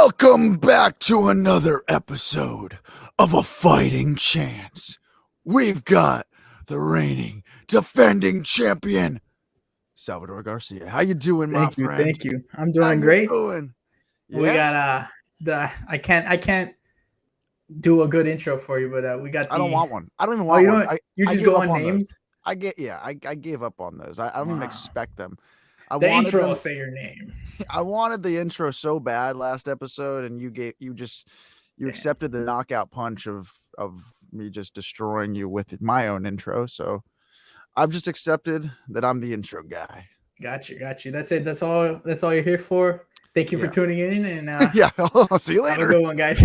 Welcome back to another episode of A Fighting Chance. We've got the reigning, defending champion, Salvador Garcia. How you doing, my friend? Thank you. I'm How doing you great. doing? We got I can't do a good intro for you, but we got I don't want one. I don't even Oh, want you one. don't. You I just gave go up on unnamed. those. I gave up on those. I don't even Wow. expect them. I The wanted intro them. will say your name. I wanted the intro so bad last episode, and you accepted the knockout punch of me just destroying you with my own intro. So I've just accepted that I'm the intro guy. Got you. That's it. That's all you're here for. Thank you for tuning in, and yeah, I'll see you later. Have a good one, guys.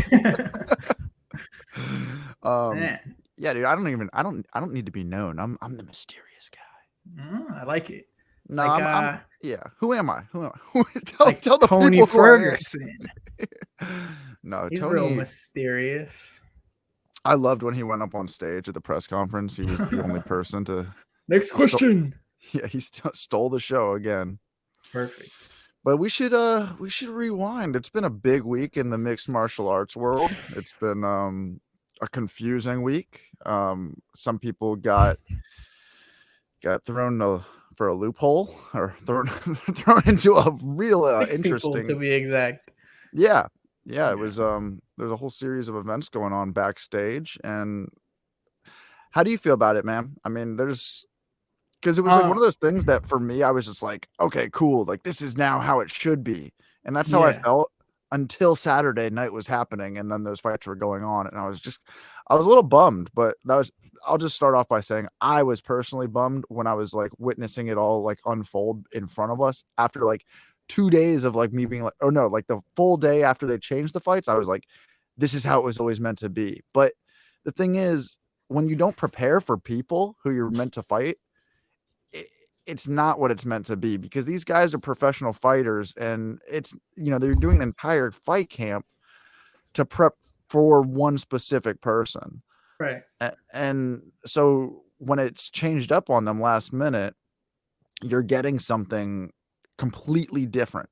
Yeah, dude. I don't need to be known. I'm the mysterious guy. I like it. No, like, yeah. Who am I? Tell the Tony people Ferguson. No, he's Tony, real mysterious. I loved when he went up on stage at the press conference. He was the only person to. Next question. He stole the show again. Perfect. But we should rewind. It's been a big week in the mixed martial arts world. It's been a confusing week. Some people got thrown for a loophole, or thrown into a real interesting. People, to be exact. Yeah. It was there's a whole series of events going on backstage. And how do you feel about it, man? I mean, because it was like one of those things that for me, I was just like, okay, cool. Like, this is now how it should be. And that's how I felt until Saturday night was happening. And then those fights were going on. And I was a little bummed, but I'll just start off by saying I was personally bummed when I was like witnessing it all like unfold in front of us after like 2 days of like me being like, oh no, like the full day after they changed the fights. I was like, this is how it was always meant to be. But the thing is, when you don't prepare for people who you're meant to fight, it's not what it's meant to be, because these guys are professional fighters, and it's, they're doing an entire fight camp to prep for one specific person. Right. And so when it's changed up on them last minute, you're getting something completely different.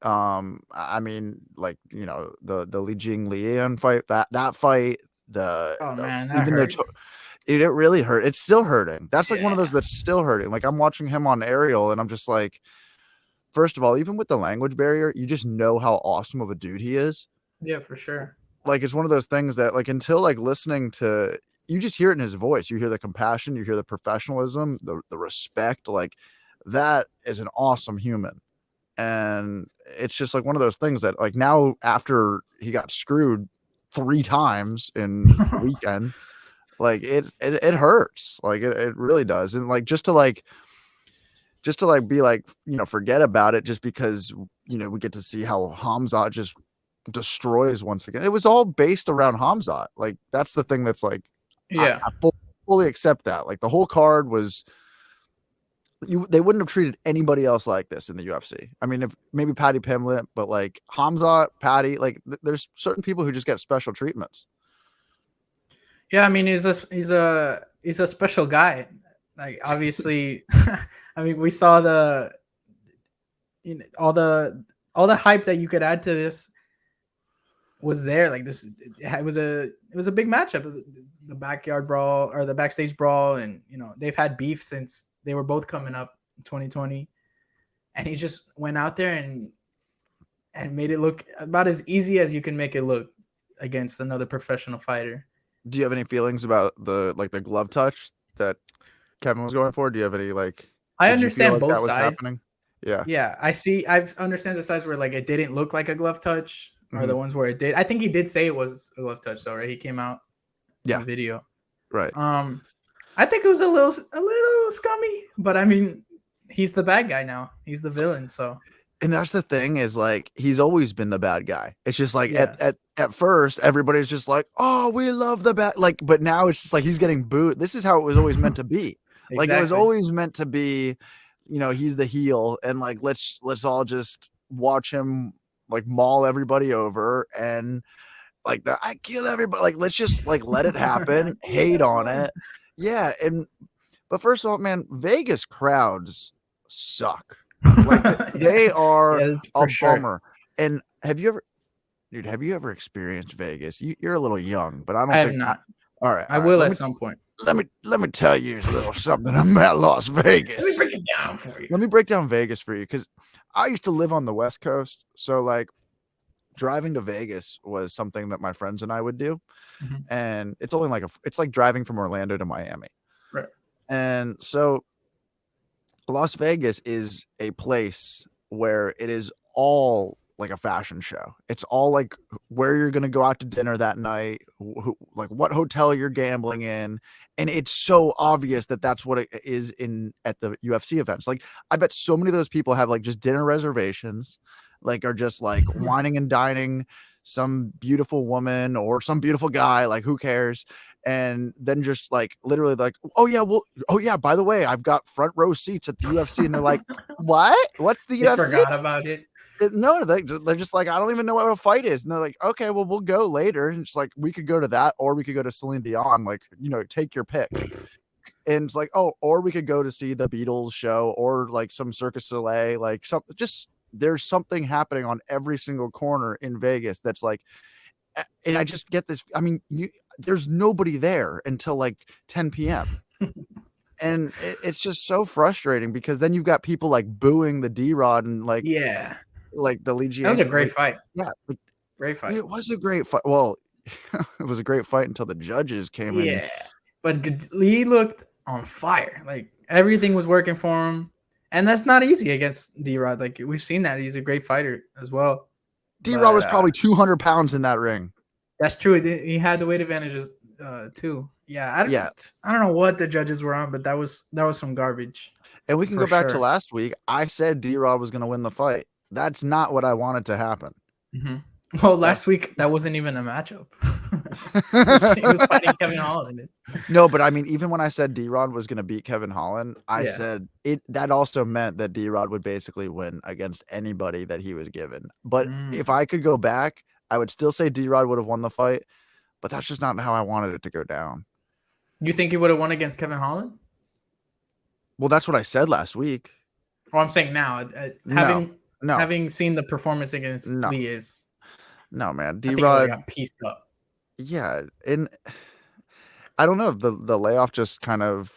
I mean, like, the Li Jing Lian fight, that fight, it really hurt. It's still hurting. That's like one of those that's still hurting. Like, I'm watching him on aerial, and I'm just like, first of all, even with the language barrier, you just know how awesome of a dude he is. Yeah, for sure. Like, it's one of those things that, like, until like listening to, you just hear it in his voice. You hear the compassion, you hear the professionalism, the respect. Like, that is an awesome human. And it's just like one of those things that, like, now after he got screwed 3 times in the weekend, like it hurts. Like it really does. And like just to be like, forget about it just because, we get to see how Hamzat just destroys once again. It was all based around Hamzat. Like, that's the thing that's like, I fully accept that. Like, the whole card was, they wouldn't have treated anybody else like this in the UFC. I mean, if maybe Paddy Pimblett, but like Hamzat, Paddy, like there's certain people who just get special treatments. Yeah, I mean, he's a special guy. Like, obviously, I mean, we saw all the hype that you could add to this was there. Like, this, it was a big matchup, the backyard brawl or the backstage brawl, and they've had beef since they were both coming up in 2020, and he just went out there and made it look about as easy as you can make it look against another professional fighter. Do you have any feelings about the glove touch that Kevin was going for? Do you have any I understand both sides. Happening? Yeah. I understand the sides where like it didn't look like a glove touch, or the ones where it did. I think he did say it was a glove touch though, right? He came out in the video. Right. I think it was a little scummy, but I mean, he's the bad guy now. He's the villain, so. And that's the thing, is like, he's always been the bad guy. It's just like at first everybody's just like, oh, we love the bad, like, but now it's just like he's getting booed. This is how it was always meant to be. Exactly. Like, it was always meant to be, he's the heel, and like let's all just watch him like maul everybody over, and like I kill everybody. Like, let's just like let it happen, hate on it. Yeah, but first of all, man, Vegas crowds suck. Like, they are a bummer. And have you ever, Dude, have you ever experienced Vegas? You're a little young, but I I don't have think. not. All right, I all right. will at some point. Let me tell you a little something about Las Vegas. Let me break it down for you. Let me break down Vegas for you because I used to live on the West Coast, so like driving to Vegas was something that my friends and I would do, and it's only like it's like driving from Orlando to Miami, Right. and so Las Vegas is a place where it is all like a fashion show. It's all like where you're going to go out to dinner that night, like what hotel you're gambling in. And it's so obvious that that's what it is in at the UFC events. Like I bet so many of those people have like just dinner reservations, like are just like whining and dining some beautiful woman or some beautiful guy, like who cares? And then just like literally like, oh yeah, well, oh yeah, by the way, I've got front row seats at the UFC. And they're like, what? What's the They UFC? forgot about it. No, they're just like, I don't even know what a fight is. And they're like, okay, well, we'll go later. And it's like, we could go to that, or we could go to Celine Dion, like, you know, take your pick. And it's like, oh, or we could go to see the Beatles show or like some Circus du Soleil, like something. Just there's something happening on every single corner in Vegas that's like, and I just get this. I mean, there's nobody there until like 10 p.m. And it's just so frustrating because then you've got people like booing the D-Rod and like, Yeah. like the Legion. That was a great fight. Yeah. Great fight. It was a great fight. Well, it was a great fight until the judges came in. Yeah. But Lee looked on fire. Like everything was working for him. And that's not easy against D-Rod. Like we've seen that. He's a great fighter as well. D-Rod was probably 200 pounds in that ring. That's true. He had the weight advantages too. Yeah. I don't know what the judges were on, but that was some garbage. And we can go back to last week. I said D-Rod was going to win the fight. That's not what I wanted to happen. Well, last week that wasn't even a matchup. He was fighting Kevin Holland. No, but I mean, even when I said D-Rod was going to beat Kevin Holland, I said that also meant that D-Rod would basically win against anybody that he was given. But if I could go back, I would still say D-Rod would have won the fight. But that's just not how I wanted it to go down. You think he would have won against Kevin Holland? Well, that's what I said last week. Well, I'm saying now, having seen the performance against Lee is. No, man. D-Rod got pieced up. Yeah. And I don't know if the layoff just kind of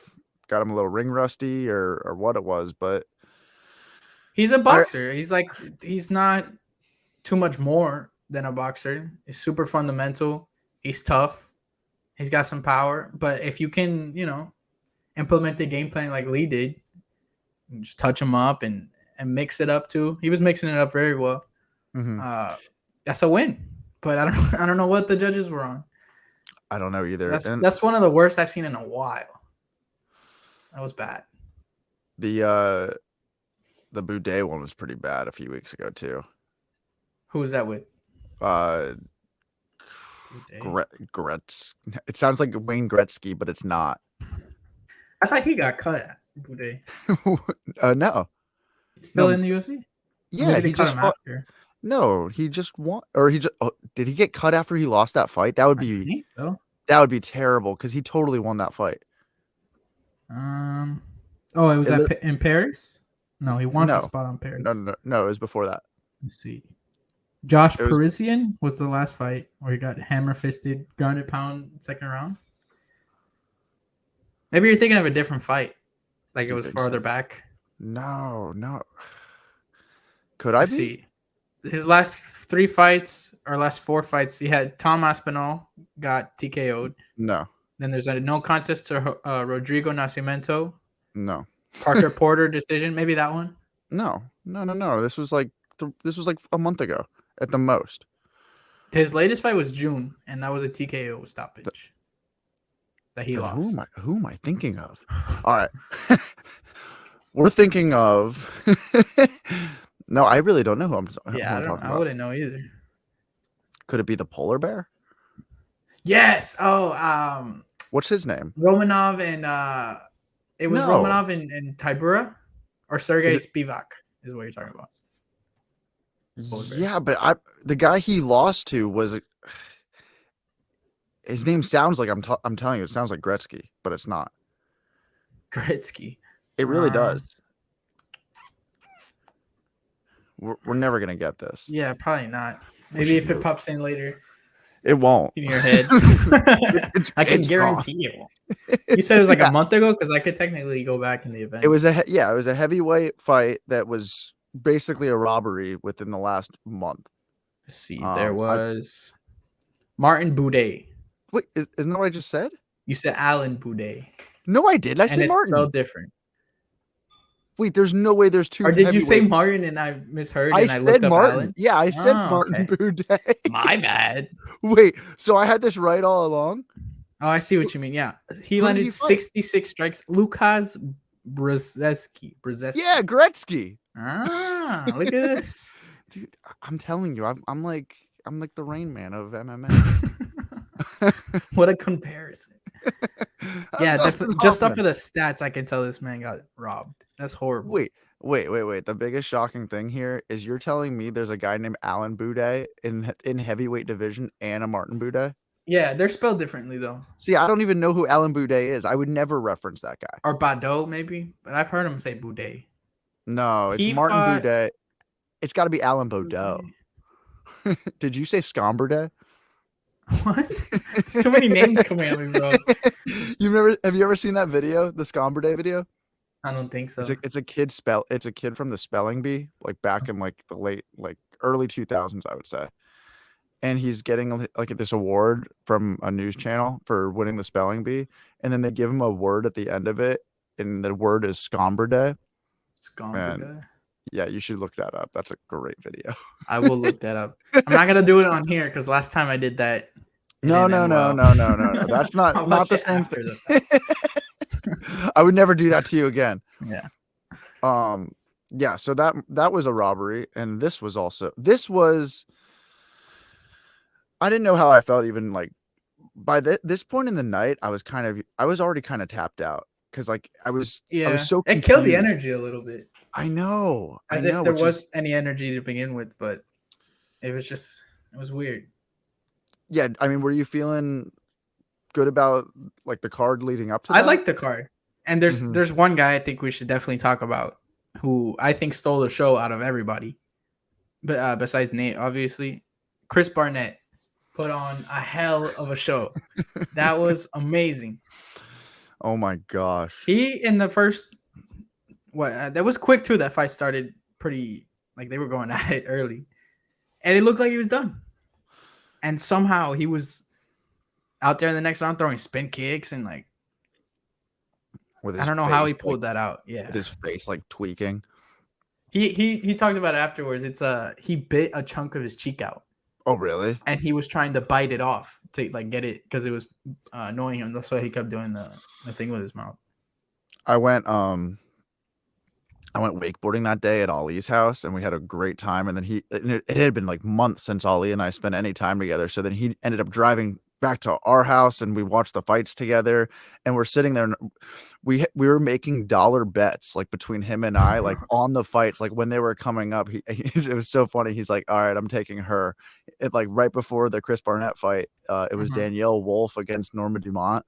got him a little ring rusty or what it was, but he's a boxer. He's not too much more than a boxer. He's super fundamental. He's tough. He's got some power. But if you can, implement the game plan like Lee did, just touch him up and mix it up too. He was mixing it up very well. That's a win. But I don't know what the judges were on. I don't know either. That's one of the worst I've seen in a while. That was bad. The Boudet one was pretty bad a few weeks ago too. Who was that with? Gretz. It sounds like Wayne Gretzky, but it's not. I thought he got cut. Boudet. No. He's still in the UFC? Yeah, he just fought. After. No, he just won, or he just. Oh, did he get cut after he lost that fight? That would be. I think so. That would be terrible because he totally won that fight. Oh, it was in Paris. No, he won a spot on Paris. No, it was before that. Let's see. Josh Parisian was the last fight where he got hammer fisted, grounded pound, second round. Maybe you're thinking of a different fight, like it was farther back. No. Could I see? His last 3 fights or last 4 fights, he had Tom Aspinall got TKO'd. No. Then there's a no contest to Rodrigo Nascimento. No. Parker Porter decision, maybe that one. No. This was like a month ago at the most. His latest fight was June, and that was a TKO stoppage that he lost. Who am I thinking of? All right. We're thinking of. No, I really don't know who I'm talking about. I wouldn't know either. Could it be the polar bear? Yes. Oh, what's his name? Romanov and it was Romanov and Tybura, or Sergey Spivak is what you're talking about. Yeah, but the guy he lost to was. His name sounds like I'm telling you, it sounds like Gretzky, but it's not. Gretzky. It really does. We're never gonna get this. Yeah, probably not. Maybe if it pops in later It won't. in your head, I can It's gone. guarantee you. You said it was like a month ago, because I could technically go back in the event. It was a heavyweight fight that was basically a robbery within the last month. Let's see, there was Martin Boudet. Wait, isn't that what I just said? You said Alan Boudet. No, I did. I said and it's Martin. spelled different. Wait, there's no way there's two. Or did you say Martin and I misheard? I and said looked up Martin. Alan? Yeah, I said Martin Boudet. My bad. Wait, so I had this right all along? Oh, I see what you mean. Yeah, he landed 66 strikes. Lukas Brzezinski. Yeah, Gretzky. Ah, look at this, dude. I'm telling you, I'm like the Rain Man of MMA. What a comparison. Yeah, just off of the stats, I can tell this man got robbed. That's horrible. Wait. The biggest shocking thing here is you're telling me there's a guy named Alan Boudet in heavyweight division and a Martin Boudet? Yeah, they're spelled differently though. See, I don't even know who Alan Boudet is. I would never reference that guy. Or Badeau maybe, but I've heard him say Boudet. No, it's Martin Boudet. It's got to be Alan Baudot. Did you say Scomberdet? What? There's too many names coming at me, bro. Have you ever seen that video, the Scomberdet video? I don't think so. It's a kid from the spelling bee, like back in like the early 2000s, I would say. And he's getting like this award from a news channel for winning the spelling bee, and then they give him a word at the end of it, and the word is Scomberdet. Scomberdet. Yeah, you should look that up. That's a great video. I will look that up. I'm not gonna do it on here because last time I did that. No. That's not the same thing. I would never do that to you again. Yeah. Yeah. So that was a robbery, and this was. I didn't know how I felt even like by this point in the night. I was already kind of tapped out because like I was so confused. It killed the energy a little bit. I know. If there was any energy to begin with, but it was weird. Yeah, I mean, were you feeling good about like the card leading up to that? I like the card. And there's one guy I think we should definitely talk about who I think stole the show out of everybody. But besides Nate, obviously, Chris Barnett put on a hell of a show. That was amazing. Oh my gosh. He in the first that was quick too. That fight started pretty like they were going at it early. And it looked like he was done. And somehow he was out there in the next round throwing spin kicks and like I don't know how he pulled that out. Yeah. With his face like tweaking. He talked about it afterwards. It's he bit a chunk of his cheek out. Oh really? And he was trying to bite it off to like get it because it was annoying him. That's why he kept doing the thing with his mouth. I went wakeboarding that day at Ali's house, and we had a great time. And then it had been like months since Ali and I spent any time together. So then he ended up driving back to our house, and we watched the fights together. And we're sitting there, and we were making dollar bets like between him and I, like on the fights, like when they were coming up. It was so funny. He's like, "All right, I'm taking her." It like right before the Chris Barnett fight, it was Danielle Wolf against Norma Dumont,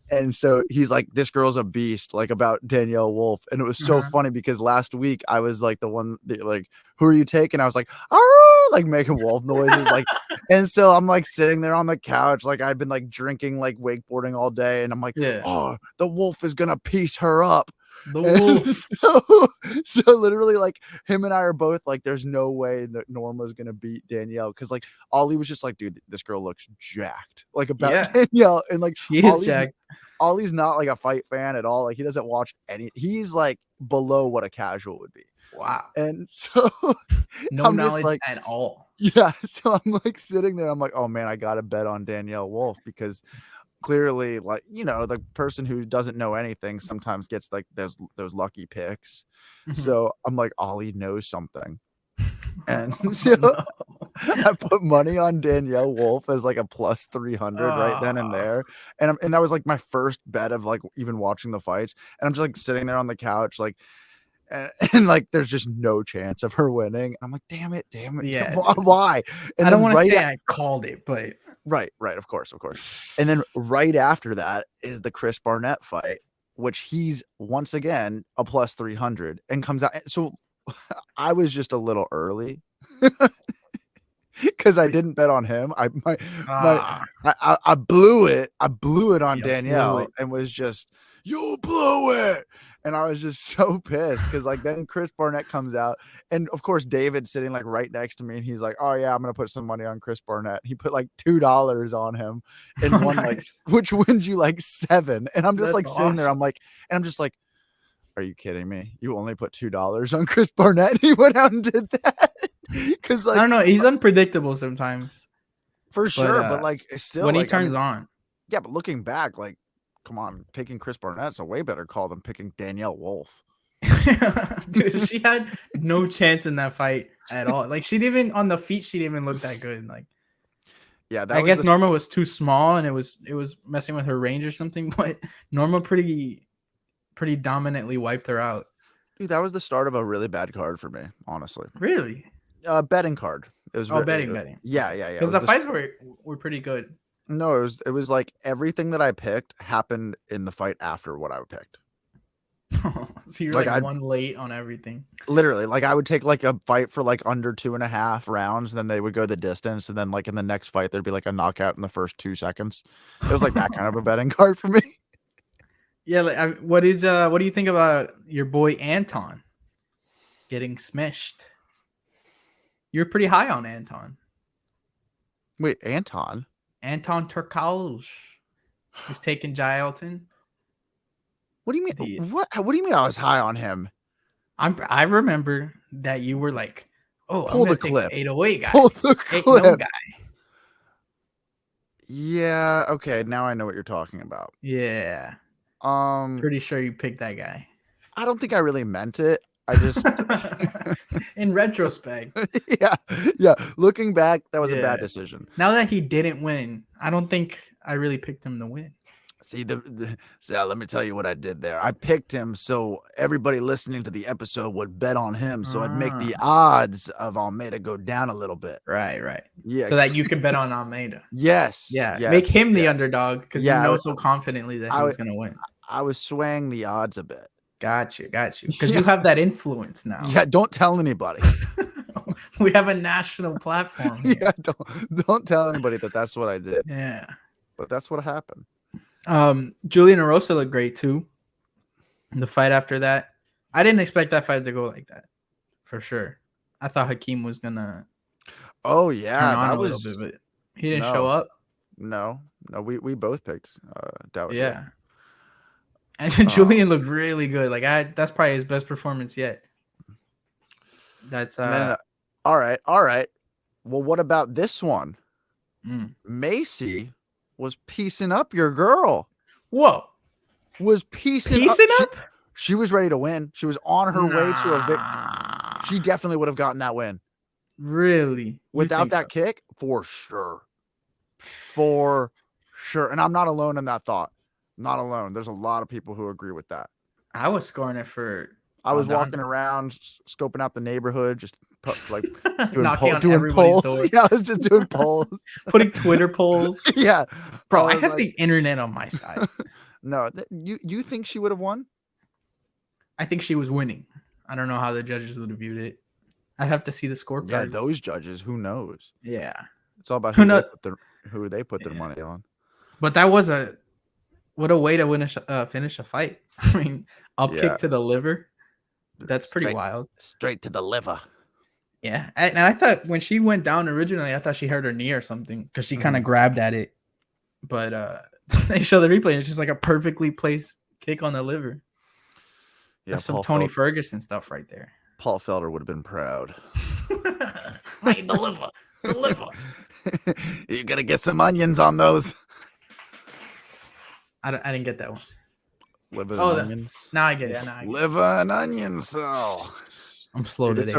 and so he's like, this girl's a beast, like about Danielle Wolf. And it was so funny because last week I was like the one that, like, who are you taking? I was like, oh, like making wolf noises. Like, and so I'm like sitting there on the couch. Like I'd been like drinking, like wakeboarding all day. And I'm like, oh, the wolf is going to piece her up. The wolf. So literally like him and I are both like, there's no way that Norma's going to beat Danielle. Cause like Ali was just like, dude, this girl looks jacked, like about Danielle. And like, she is jacked. Ollie's not like a fight fan at all. Like he doesn't watch he's like below what a casual would be. Wow. And so no I'm knowledge just like, at all. Yeah. So I'm like sitting there. I'm like, oh man, I got to bet on Danielle Wolf because clearly, like, you know, the person who doesn't know anything sometimes gets like those lucky picks. So I'm like, Ollie knows something. And I put money on Danielle Wolf as like a plus 300 right then and there. And that was like my first bet of like even watching the fights. And I'm just like sitting there on the couch, like, and like there's just no chance of her winning. I'm like, damn it. Yeah. Why? And I don't want to say I called it, but right, of course. And then right after that is the Chris Barnett fight, which he's once again a plus 300 and comes out. So I was just a little early. because I didn't bet on him. My Ah, I blew it. I blew it on you blew Danielle it. and was just, you blew it. And I was just so pissed because like then Chris Barnett comes out, and of course David's sitting like right next to me, and he's like, "Oh yeah, I'm gonna put some money on Chris Barnett." He put like $2 on him Oh, and won like, nice. which wins you like 7. And I'm just That's like sitting there, awesome. I'm just like, are you kidding me? You only put $2 on Chris Barnett? And he went out and did that because I like don't know. He's unpredictable sometimes, for but sure, but like still when he like I turns mean, on, yeah, but looking back, like, come on, taking Chris Barnett's a way better call than picking Danielle Wolf. dude, she had no chance in that fight at all. Like she didn't even on the feet. She didn't even look that good. Like Yeah, that I was guess the Norma was too small and it was messing with her range or something. But Norma pretty dominantly wiped her out. dude. That was the start of a really bad card for me, honestly. Really? Betting card. It was Oh, betting. yeah, yeah, yeah. It Because was the the fights were pretty good. no, it was like everything that I picked happened in the fight after what I picked. So you're Like like I one late on everything. literally like I would take like a fight for like under 2.5 rounds, then they would go the distance, and then like in the next fight there'd be like a knockout in the first 2 seconds. It was like that kind of a betting card for me. Yeah, like what do you think about your boy Anton getting smashed? You're pretty high on Anton. Wait, Anton? Anton Turkalj, who's taking Jai Elton. What do you mean? The What do you mean I was high on him? I remember that you were like, "Oh, I'm Pull gonna the take the clip. 808 guy, Pull the 8 clip. guy." Yeah, okay, now I know what you're talking about. Yeah, Um, pretty sure you picked that guy. I don't think I really meant it. I just In retrospect, yeah, yeah. Looking back, that was a yeah. bad decision. Now that he didn't win, I don't think I really picked him to win. See let me tell you what I did there. I picked him so everybody listening to the episode would bet on him, so I'd make the Ah, odds of Almeida go down a little bit. right. Yeah. So that you can bet on Almeida. Yes. Yeah, make Yes. him the Yeah. underdog because you Yeah. know so confidently that he I was gonna win. I was swaying the odds a bit. Got you. Because Yeah. you have that influence now. Yeah. Don't tell anybody. We have a national platform. Here. Yeah. Don't tell anybody that that's what I did. Yeah. But that's what happened. Julian Erosa looked great too. The fight after that, I didn't expect that fight to go like that, for sure. I thought Hakeem was gonna Oh turn yeah, on that a little was bit, but he didn't show up. no. We both picked Doubt. Yeah, and Julian looked really good. Like that's probably his best performance yet. That's Then, all right. Well, what about this one? mm. Macy was piecing up your girl. Whoa, Was piecing up. She was ready to win. She was on her way to a victory. She definitely would have gotten that win. Really? Without that kick, for sure. For sure. And I'm not alone in that thought. Not alone. There's a lot of people who agree with that. I was scoring it for. I was walking around, scoping out the neighborhood, just like doing polls. Door. Yeah, I was just doing polls, putting Twitter polls. Yeah, bro, I have the internet on my side. No, you think she would have won? I think she was winning. I don't know how the judges would have viewed it. I'd have to see the scorecards. Yeah, those judges, who knows? Yeah, it's all about who they put their money on. But that was what a way to finish a fight. I mean, kick to the liver. That's pretty wild. Straight to the liver. Yeah, and I thought when she went down originally, I thought she hurt her knee or something because she kind of grabbed at it. But they show the replay and it's just like a perfectly placed kick on the liver. Yeah, that's some Tony Ferguson stuff right there. Paul Felder would have been proud. Like the liver. You gotta get some onions on those. I didn't get that one. Liver and onions. Now I get it. Liver and onions. So I'm slow today.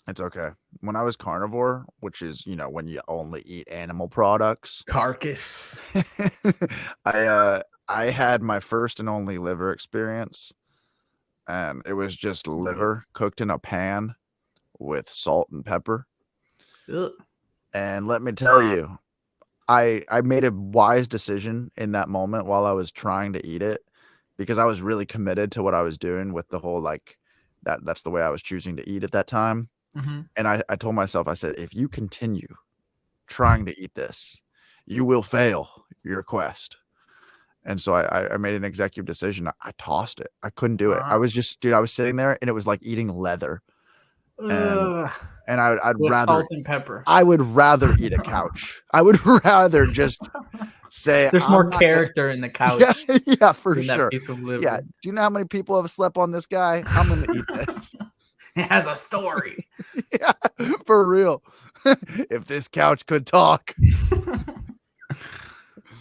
It's okay. When I was carnivore, which is, when you only eat animal products. Carcass. I had my first and only liver experience. And it was just liver cooked in a pan with salt and pepper. Ugh. And let me tell you, I made a wise decision in that moment while I was trying to eat it, because I was really committed to what I was doing with the whole, that's the way I was choosing to eat at that time. And I told myself, I said, if you continue trying to eat this, you will fail your quest. And so I made an executive decision. I tossed it. I couldn't do it. I was just, dude, I was sitting there and it was like eating leather. And I'd With rather salt and pepper. I would rather eat a couch. I would rather just say There's more character in the couch. Yeah, for than sure. That piece of liver. Yeah. Do you know how many people have slept on this guy? I'm gonna eat this. It has a story. Yeah, for real. If this couch could talk.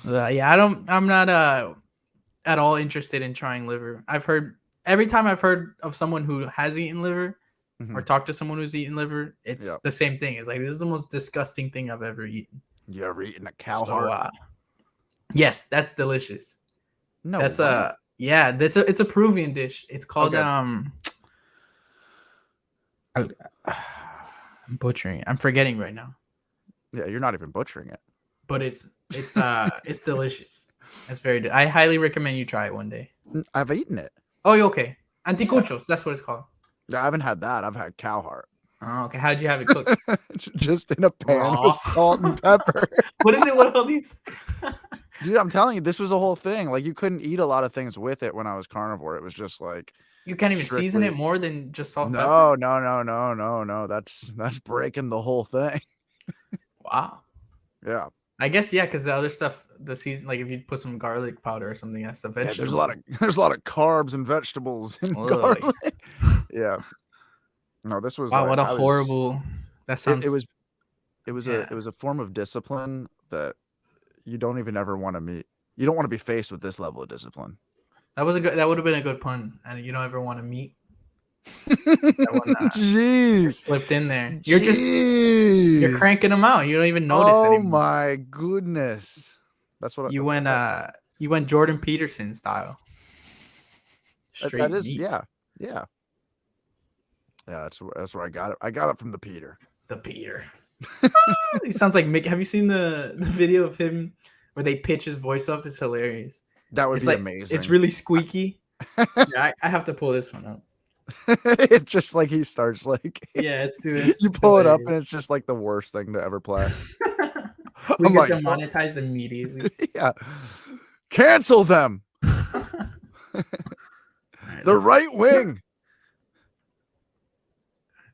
Yeah, I'm not at all interested in trying liver. Every time I've heard of someone who has eaten liver or talked to someone who's eaten liver, it's the same thing. It's like, this is the most disgusting thing I've ever eaten. You ever eaten a cow heart? Yes, that's delicious. No, that's it's a Peruvian dish. It's called I'm butchering it. I'm forgetting right now. Yeah, you're not even butchering it. But it's delicious. It's very I highly recommend you try it one day. I've eaten it. Oh, you okay? Anticuchos, that's what it's called. I haven't had that. I've had cow heart. Oh, okay. How'd you have it cooked? Just in a pan with salt and pepper. What is it? What are all these? Dude, I'm telling you, this was a whole thing. Like, you couldn't eat a lot of things with it when I was carnivore. It was just like, you can't even season it more than just salt and pepper? No. That's breaking the whole thing. Wow. Yeah. I guess, yeah, because the other stuff, the season, like if you put some garlic powder or something, that's a vegetable. Yeah, there's a lot of carbs and vegetables in garlic. Yeah. No, this was wow. What a horrible. That sounds. It was a form of discipline that you don't even ever want to meet. You don't want to be faced with this level of discipline. That would have been a good pun, and you don't ever want to meet. That one, Jeez, slipped in there. You're cranking them out. You don't even notice anymore. Oh my goodness, that's what you went. You went Jordan Peterson style. That is, yeah. That's where I got it. I got it from the Peter. The Peter. He sounds like Mick. Have you seen the video of him where they pitch his voice up? It's hilarious. That would be amazing. It's really squeaky. Yeah, I have to pull this one up. It's just like he starts like it's dude. You pull it up and it's just like the worst thing to ever play. We get demonetized immediately. Yeah, cancel them. The right wing.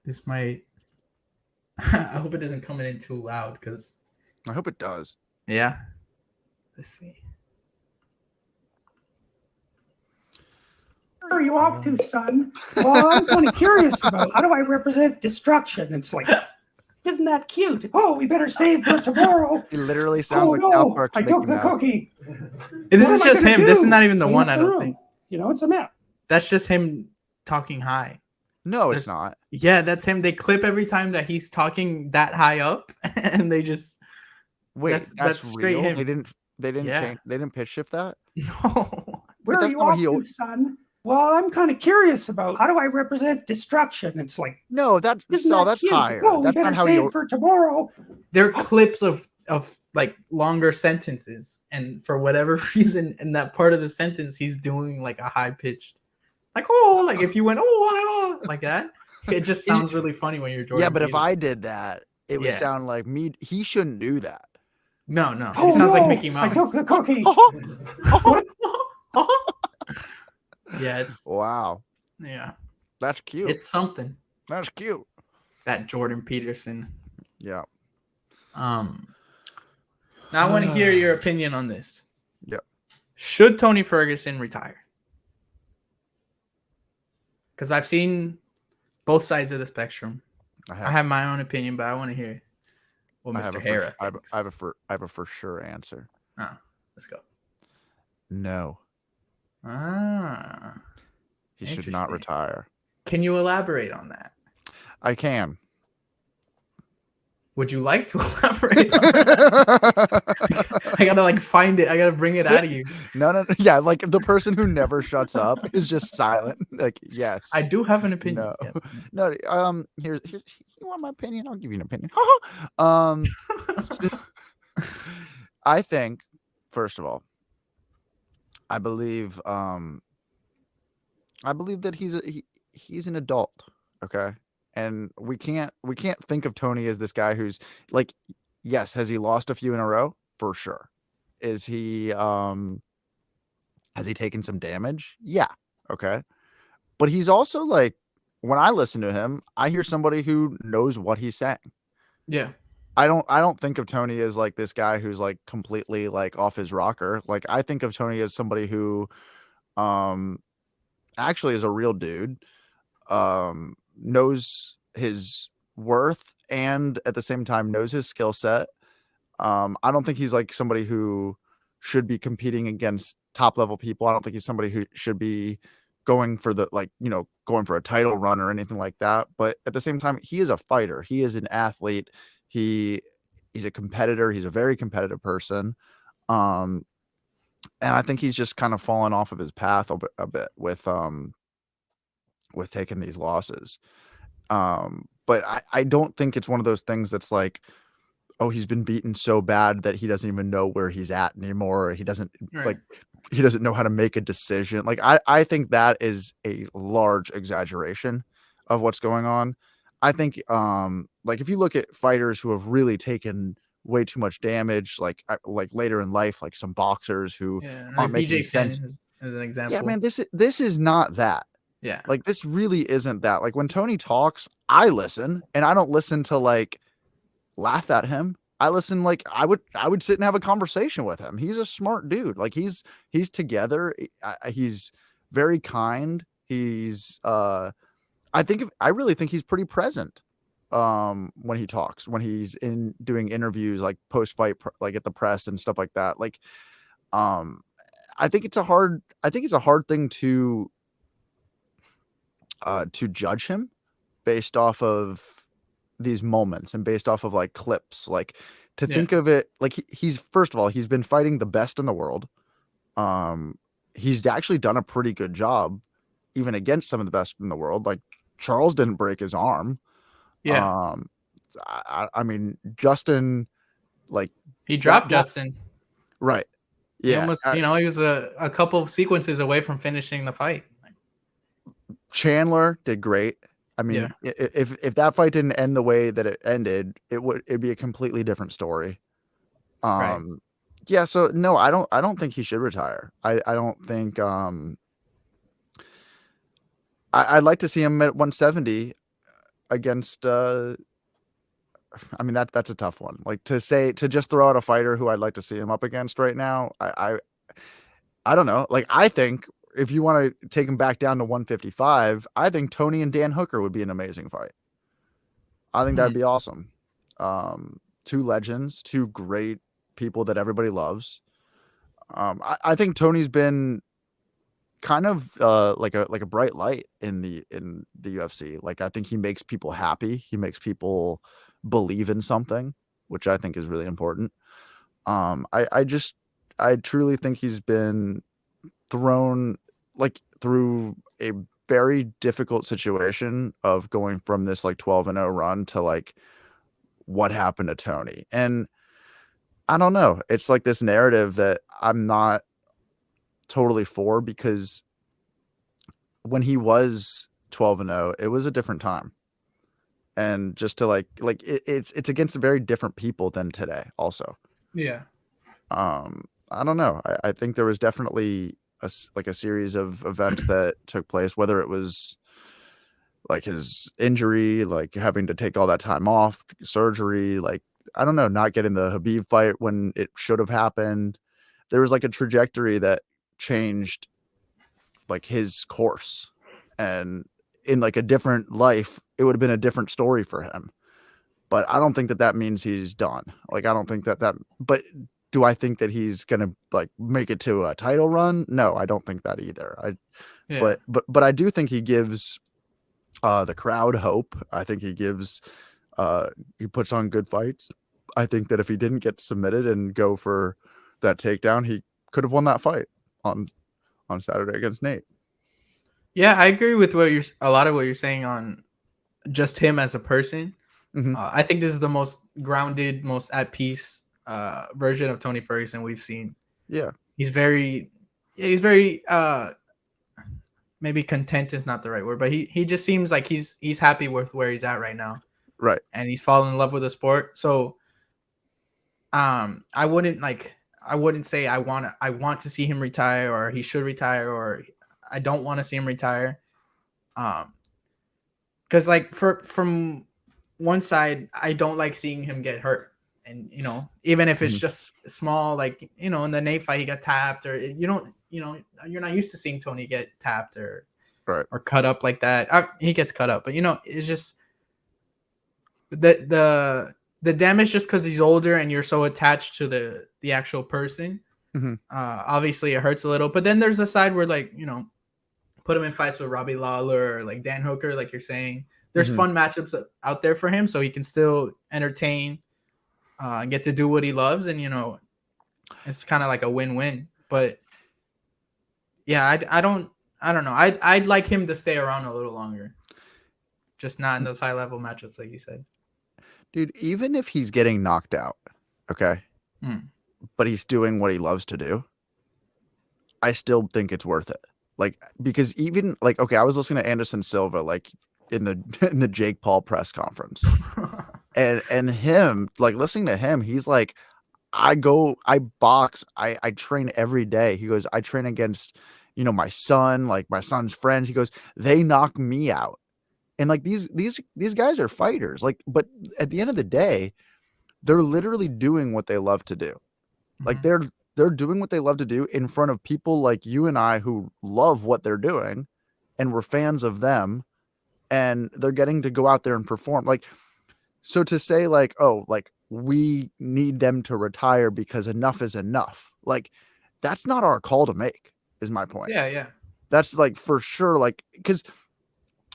This might. I hope it doesn't come in too loud because. I hope it does. Yeah. Let's see. Where are you off to, son? Well, I'm kind of curious about how do I represent destruction? It's like, isn't that cute? Oh, we better save for tomorrow. He literally sounds like South Park. I took the cookie. This is just him. This is not even the one. I don't think. It's a map. That's just him talking high. No, it's not. Yeah, that's him. They clip every time that he's talking that high up, and they just wait. That's straight real. Him. They didn't change. They didn't pitch shift that. No. Where are you off to, son? Well, I'm kind of curious about how do I represent destruction? It's like that's cute? higher. Oh, that's not how you for tomorrow. They're clips of like longer sentences, and for whatever reason, in that part of the sentence, he's doing like a high pitched, like if you went like that, it just sounds really funny when you're Jordan. Yeah, but if I did that, it would sound like me. He shouldn't do that. No, it sounds like Mickey Mouse. I took the cookie. Yeah, it's wow. Yeah, that's cute. It's something. That's cute. That Jordan Peterson. Yeah. Now I want to hear your opinion on this. Yeah. Should Tony Ferguson retire? Because I've seen both sides of the spectrum. I have my own opinion, but I want to hear what Mr. Hara thinks. I have a for sure answer. Let's go. No. He should not retire. Can you elaborate on that? I can. Would you like to elaborate on that? I gotta find it. I gotta bring it out of you. No. Yeah, like the person who never shuts up is just silent. Like, yes. I do have an opinion. No. Here's you want my opinion? I'll give you an opinion. I think, first of all, I believe that he's an adult. Okay. And we can't think of Tony as this guy who's like, yes, has he lost a few in a row? For sure. Is he has he taken some damage? Yeah. Okay. But he's also like, when I listen to him, I hear somebody who knows what he's saying. Yeah. I don't think of Tony as like this guy who's like completely like off his rocker. Like I think of Tony as somebody who actually is a real dude, knows his worth and at the same time knows his skill set. I don't think he's like somebody who should be competing against top level people. I don't think he's somebody who should be going for the like, going for a title run or anything like that. But at the same time, he is a fighter. He is an athlete. He's a competitor. He's a very competitive person. And I think he's just kind of fallen off of his path a bit with taking these losses. But I don't think it's one of those things that's like, oh, he's been beaten so bad that he doesn't even know where he's at anymore. Or he doesn't Right. he doesn't know how to make a decision. Like I think that is a large exaggeration of what's going on. I think like if you look at fighters who have really taken way too much damage, like later in life, like some boxers who Yeah. aren't Like making BJ Penn sense. is an Yeah, example. man, this is not that. Yeah. Like this really isn't that. Like when Tony talks, I listen, and I don't listen to like laugh at him. I listen like I would sit and have a conversation with him. He's a smart dude. Like he's together. He's very kind. He's I really think he's pretty present when he talks, when he's in doing interviews like post fight like at the press and stuff like that. Like I think it's a hard thing to judge him based off of these moments and based off of like clips, like to Yeah. think of it like he's first of all, he's been fighting the best in the world. He's actually done a pretty good job even against some of the best in the world. Like Charles didn't break his arm. Yeah. I mean, Justin, like He dropped that Justin. right. He Yeah. almost, he was a couple of sequences away from finishing the fight. Chandler did great. I mean, Yeah. if that fight didn't end the way that it ended, it'd be a completely different story. Right. Yeah, so no, I don't think he should retire. I don't think I'd like to see him at 170 against I mean that's a tough one. Like to just throw out a fighter who I'd like to see him up against right now. I don't know. Like I think if you want to take him back down to 155, I think Tony and Dan Hooker would be an amazing fight. I think that'd be awesome. Two legends, two great people that everybody loves. I think Tony's been kind of like a bright light in the UFC. Like I think he makes people happy. He makes people believe in something, which I think is really important. I truly think he's been thrown like through a very difficult situation of going from this like 12-0 run to like what happened to Tony. And I don't know. It's like this narrative that I'm not totally for, because when he was 12-0, it was a different time. And just to it's against very different people than today also. Yeah. I don't know. I think there was definitely a series of events that took place, whether it was like his injury, like having to take all that time off, surgery, like, I don't know, not getting the Habib fight when it should have happened. There was like a trajectory that changed like his course, and in like a different life, it would have been a different story for him. But I don't think that means he's done. Like, I don't think but do I think that he's going to like make it to a title run? No, I don't think that either. Yeah. But I do think he gives the crowd hope. I think he gives he puts on good fights. I think that if he didn't get submitted and go for that takedown, he could have won that fight on Saturday against Nate. Yeah, I agree with a lot of what you're saying on just him as a person. Mhm. I think this is the most grounded, most at peace version of Tony Ferguson we've seen. Yeah. He's very maybe content is not the right word, but he just seems like he's happy with where he's at right now, Right. and he's fallen in love with the sport. So I wouldn't say I want to see him retire, or he should retire, or I don't want to see him retire. Because like from one side, I don't like seeing him get hurt, and even if it's Mhm. just small, like in the Nate fight he got tapped, or you're not used to seeing Tony get tapped or Right. cut up like that. He gets cut up, but it's just the damage just because he's older and you're so attached to the actual person. Mhm. Obviously it hurts a little, but then there's a side where like put him in fights with Robbie Lawler or like Dan Hooker, like you're saying. There's Mhm. fun matchups out there for him, so he can still entertain and get to do what he loves, and it's kind of like a win-win. But yeah, I don't know. I'd like him to stay around a little longer, just not in those high level matchups like you said. Dude, even if he's getting knocked out, okay, but he's doing what he loves to do, I still think it's worth it. Like, because even like, okay, I was listening to Anderson Silva like in the in the Jake Paul press conference, and him like listening to him, he's like, I box, I train every day. He goes, I train against my son, like my son's friends. He goes, they knock me out, and like these guys are fighters, like, but at the end of the day, they're literally doing what they love to do. Like they're doing what they love to do in front of people like you and I who love what they're doing and we're fans of them, and they're getting to go out there and perform. Like, so to say like, oh, like we need them to retire because enough is enough. Like that's not our call to make, is my point. Yeah. That's like for sure, like, because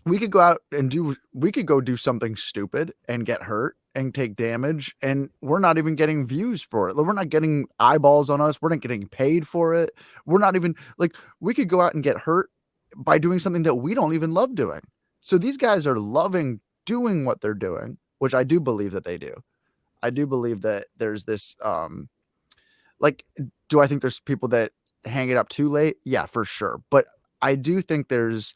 we could go out and we could go do something stupid and get hurt and take damage, and we're not even getting views for it. We're not getting eyeballs on us. We're not getting paid for it. We're not even like, we could go out and get hurt by doing something that we don't even love doing. So these guys are loving doing what they're doing, which I do believe that they do. I do believe that there's this, like, do I think there's people that hang it up too late? Yeah, for sure. But I do think there's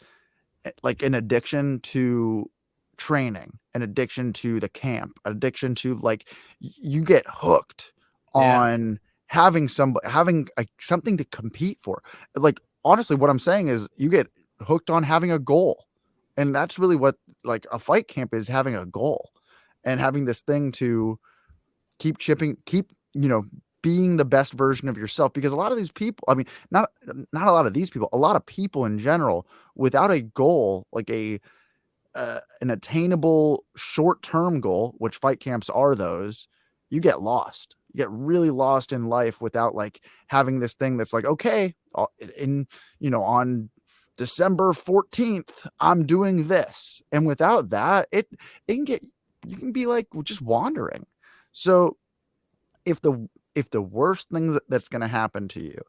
like an addiction to training, an addiction to the camp, an addiction to like, you get hooked on having something to compete for. Like, honestly, what I'm saying is you get hooked on having a goal. And that's really what like a fight camp is, having a goal and having this thing to keep being the best version of yourself. Because a lot of these people, I mean, not a lot of these people, a lot of people in general, without a goal, like an attainable short-term goal, which fight camps are those, you get lost. You get really lost in life without like having this thing that's like, okay, on December 14th, I'm doing this. And without that, you can be like just wandering. So if the worst thing that's going to happen to you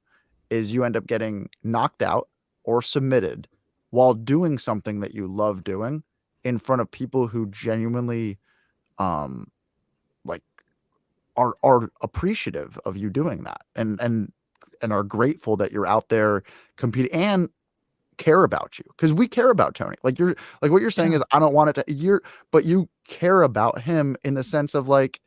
is you end up getting knocked out or submitted while doing something that you love doing in front of people who genuinely like are appreciative of you doing that and are grateful that you're out there competing and care about you, because we care about Tony. Like, you're like, what you're saying is, I don't want it to, but you care about him in the sense of like,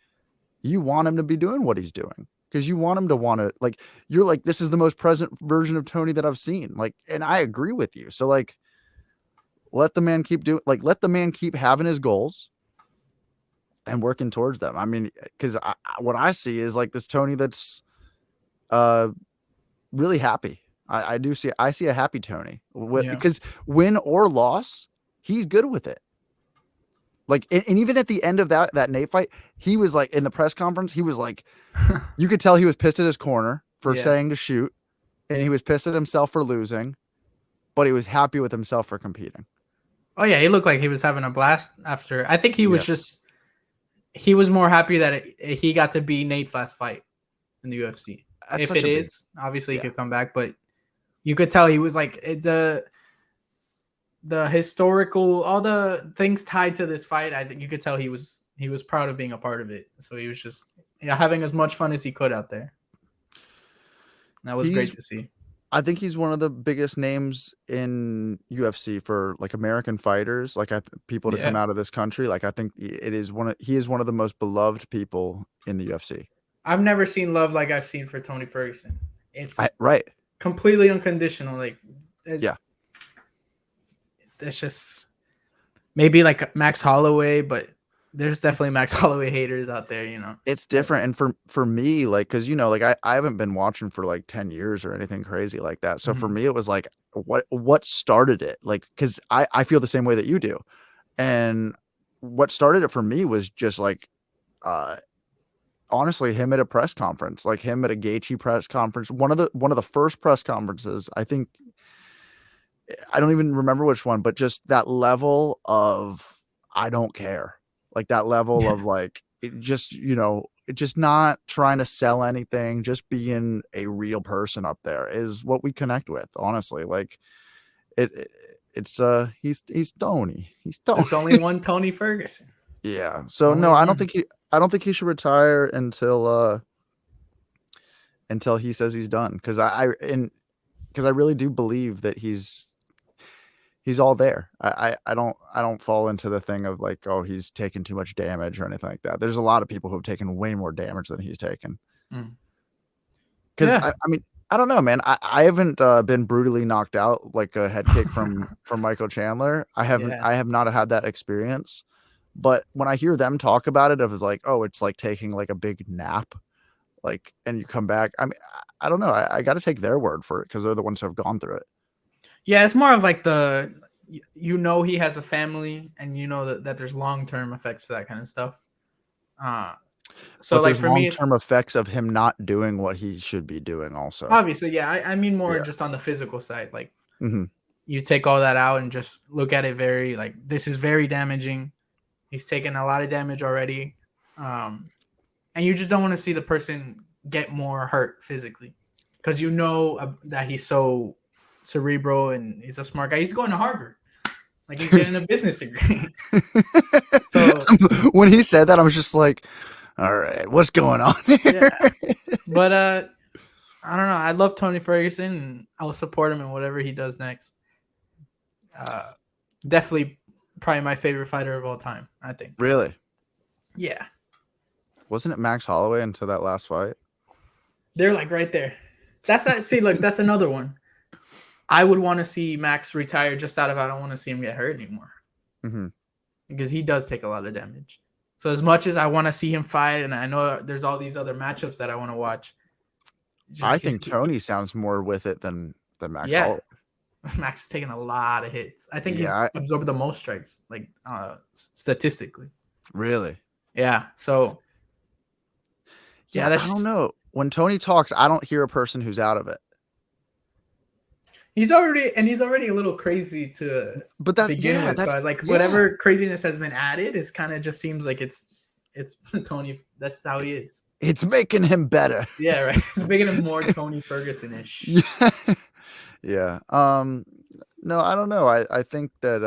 you want him to be doing what he's doing because you want him to want to, like, you're like, this is the most present version of Tony that I've seen. Like, and I agree with you. So like, let the man keep having his goals and working towards them. I mean, because what I see is like this Tony that's really happy. I see a happy Tony because win or loss, he's good with it. Like, and even at the end of that Nate fight, he was like, in the press conference, he was like, you could tell he was pissed at his corner for saying to shoot, and he was pissed at himself for losing, but he was happy with himself for competing. Oh yeah, he looked like he was having a blast after. I think he was he was more happy that he got to be Nate's last fight in the UFC. That's if it is, obviously he could come back, but you could tell he was like the historical, all the things tied to this fight. I think you could tell he was proud of being a part of it. So he was just having as much fun as he could out there. That was great to see. I think he's one of the biggest names in UFC for like American fighters, like people to come Yeah. out of this country. Like I think he is one of the most beloved people in the UFC. I've never seen love like I've seen for Tony Ferguson. It's Right. completely unconditional. Like Yeah. it's just maybe like Max Holloway, but there's definitely Max Holloway haters out there, you know. It's different. And for me, like, cause like I haven't been watching for like 10 years or anything crazy like that. So for me, it was like, what started it? Like, cause I feel the same way that you do. And what started it for me was just like, honestly, him at a press conference, like him at a Gaethje press conference, one of the first press conferences, I think, I don't even remember which one, but just that level of, I don't care. Like that level of like, just not trying to sell anything, just being a real person up there is what we connect with. Honestly, like it's he's Tony. He's Tony. There's only one Tony Ferguson. Yeah. So Only no, one. I don't think he should retire until he says he's done. Because I really do believe that he's all there. I don't fall into the thing of like, oh, he's taken too much damage or anything like that. There's a lot of people who have taken way more damage than he's taken. Because I mean, I don't know, man. I haven't been brutally knocked out like a head kick from Michael Chandler. I have not had that experience. But when I hear them talk about it, it's like, oh, it's like taking like a big nap, like, and you come back. I mean, I don't know. I got to take their word for it because they're the ones who have gone through it. Yeah, it's more of like he has a family, and that there's long-term effects to that kind of stuff. So but like for me, it's long-term effects of him not doing what he should be doing also. Obviously, yeah. I mean more just on the physical side. Like you take all that out and just look at it very like, this is very damaging. He's taken a lot of damage already. And you just don't want to see the person get more hurt physically because that he's so cerebral and he's a smart guy. He's going to Harvard. Like he's getting a business degree. So when he said that, I was just like, all right, what's going on here? Yeah. But I don't know. I love Tony Ferguson and I'll support him in whatever he does next. Definitely probably my favorite fighter of all time, I think. Really? Yeah. Wasn't it Max Holloway until that last fight? They're like right there. That's another one. I would want to see Max retire just out of, I don't want to see him get hurt anymore. Because he does take a lot of damage. So as much as I want to see him fight, and I know there's all these other matchups that I want to watch. I think Tony sounds more with it than Max Holloway. Max has taken a lot of hits. I think he's absorbed the most strikes, like statistically. Really? Yeah. So. Yeah, I don't know. When Tony talks, I don't hear a person who's out of it. He's already a little crazy to begin with. So whatever craziness has been added is kind of just seems like it's Tony. That's how he is. It's making him better. Yeah, right. It's making him more Tony Ferguson-ish. Yeah. No, I don't know. I think that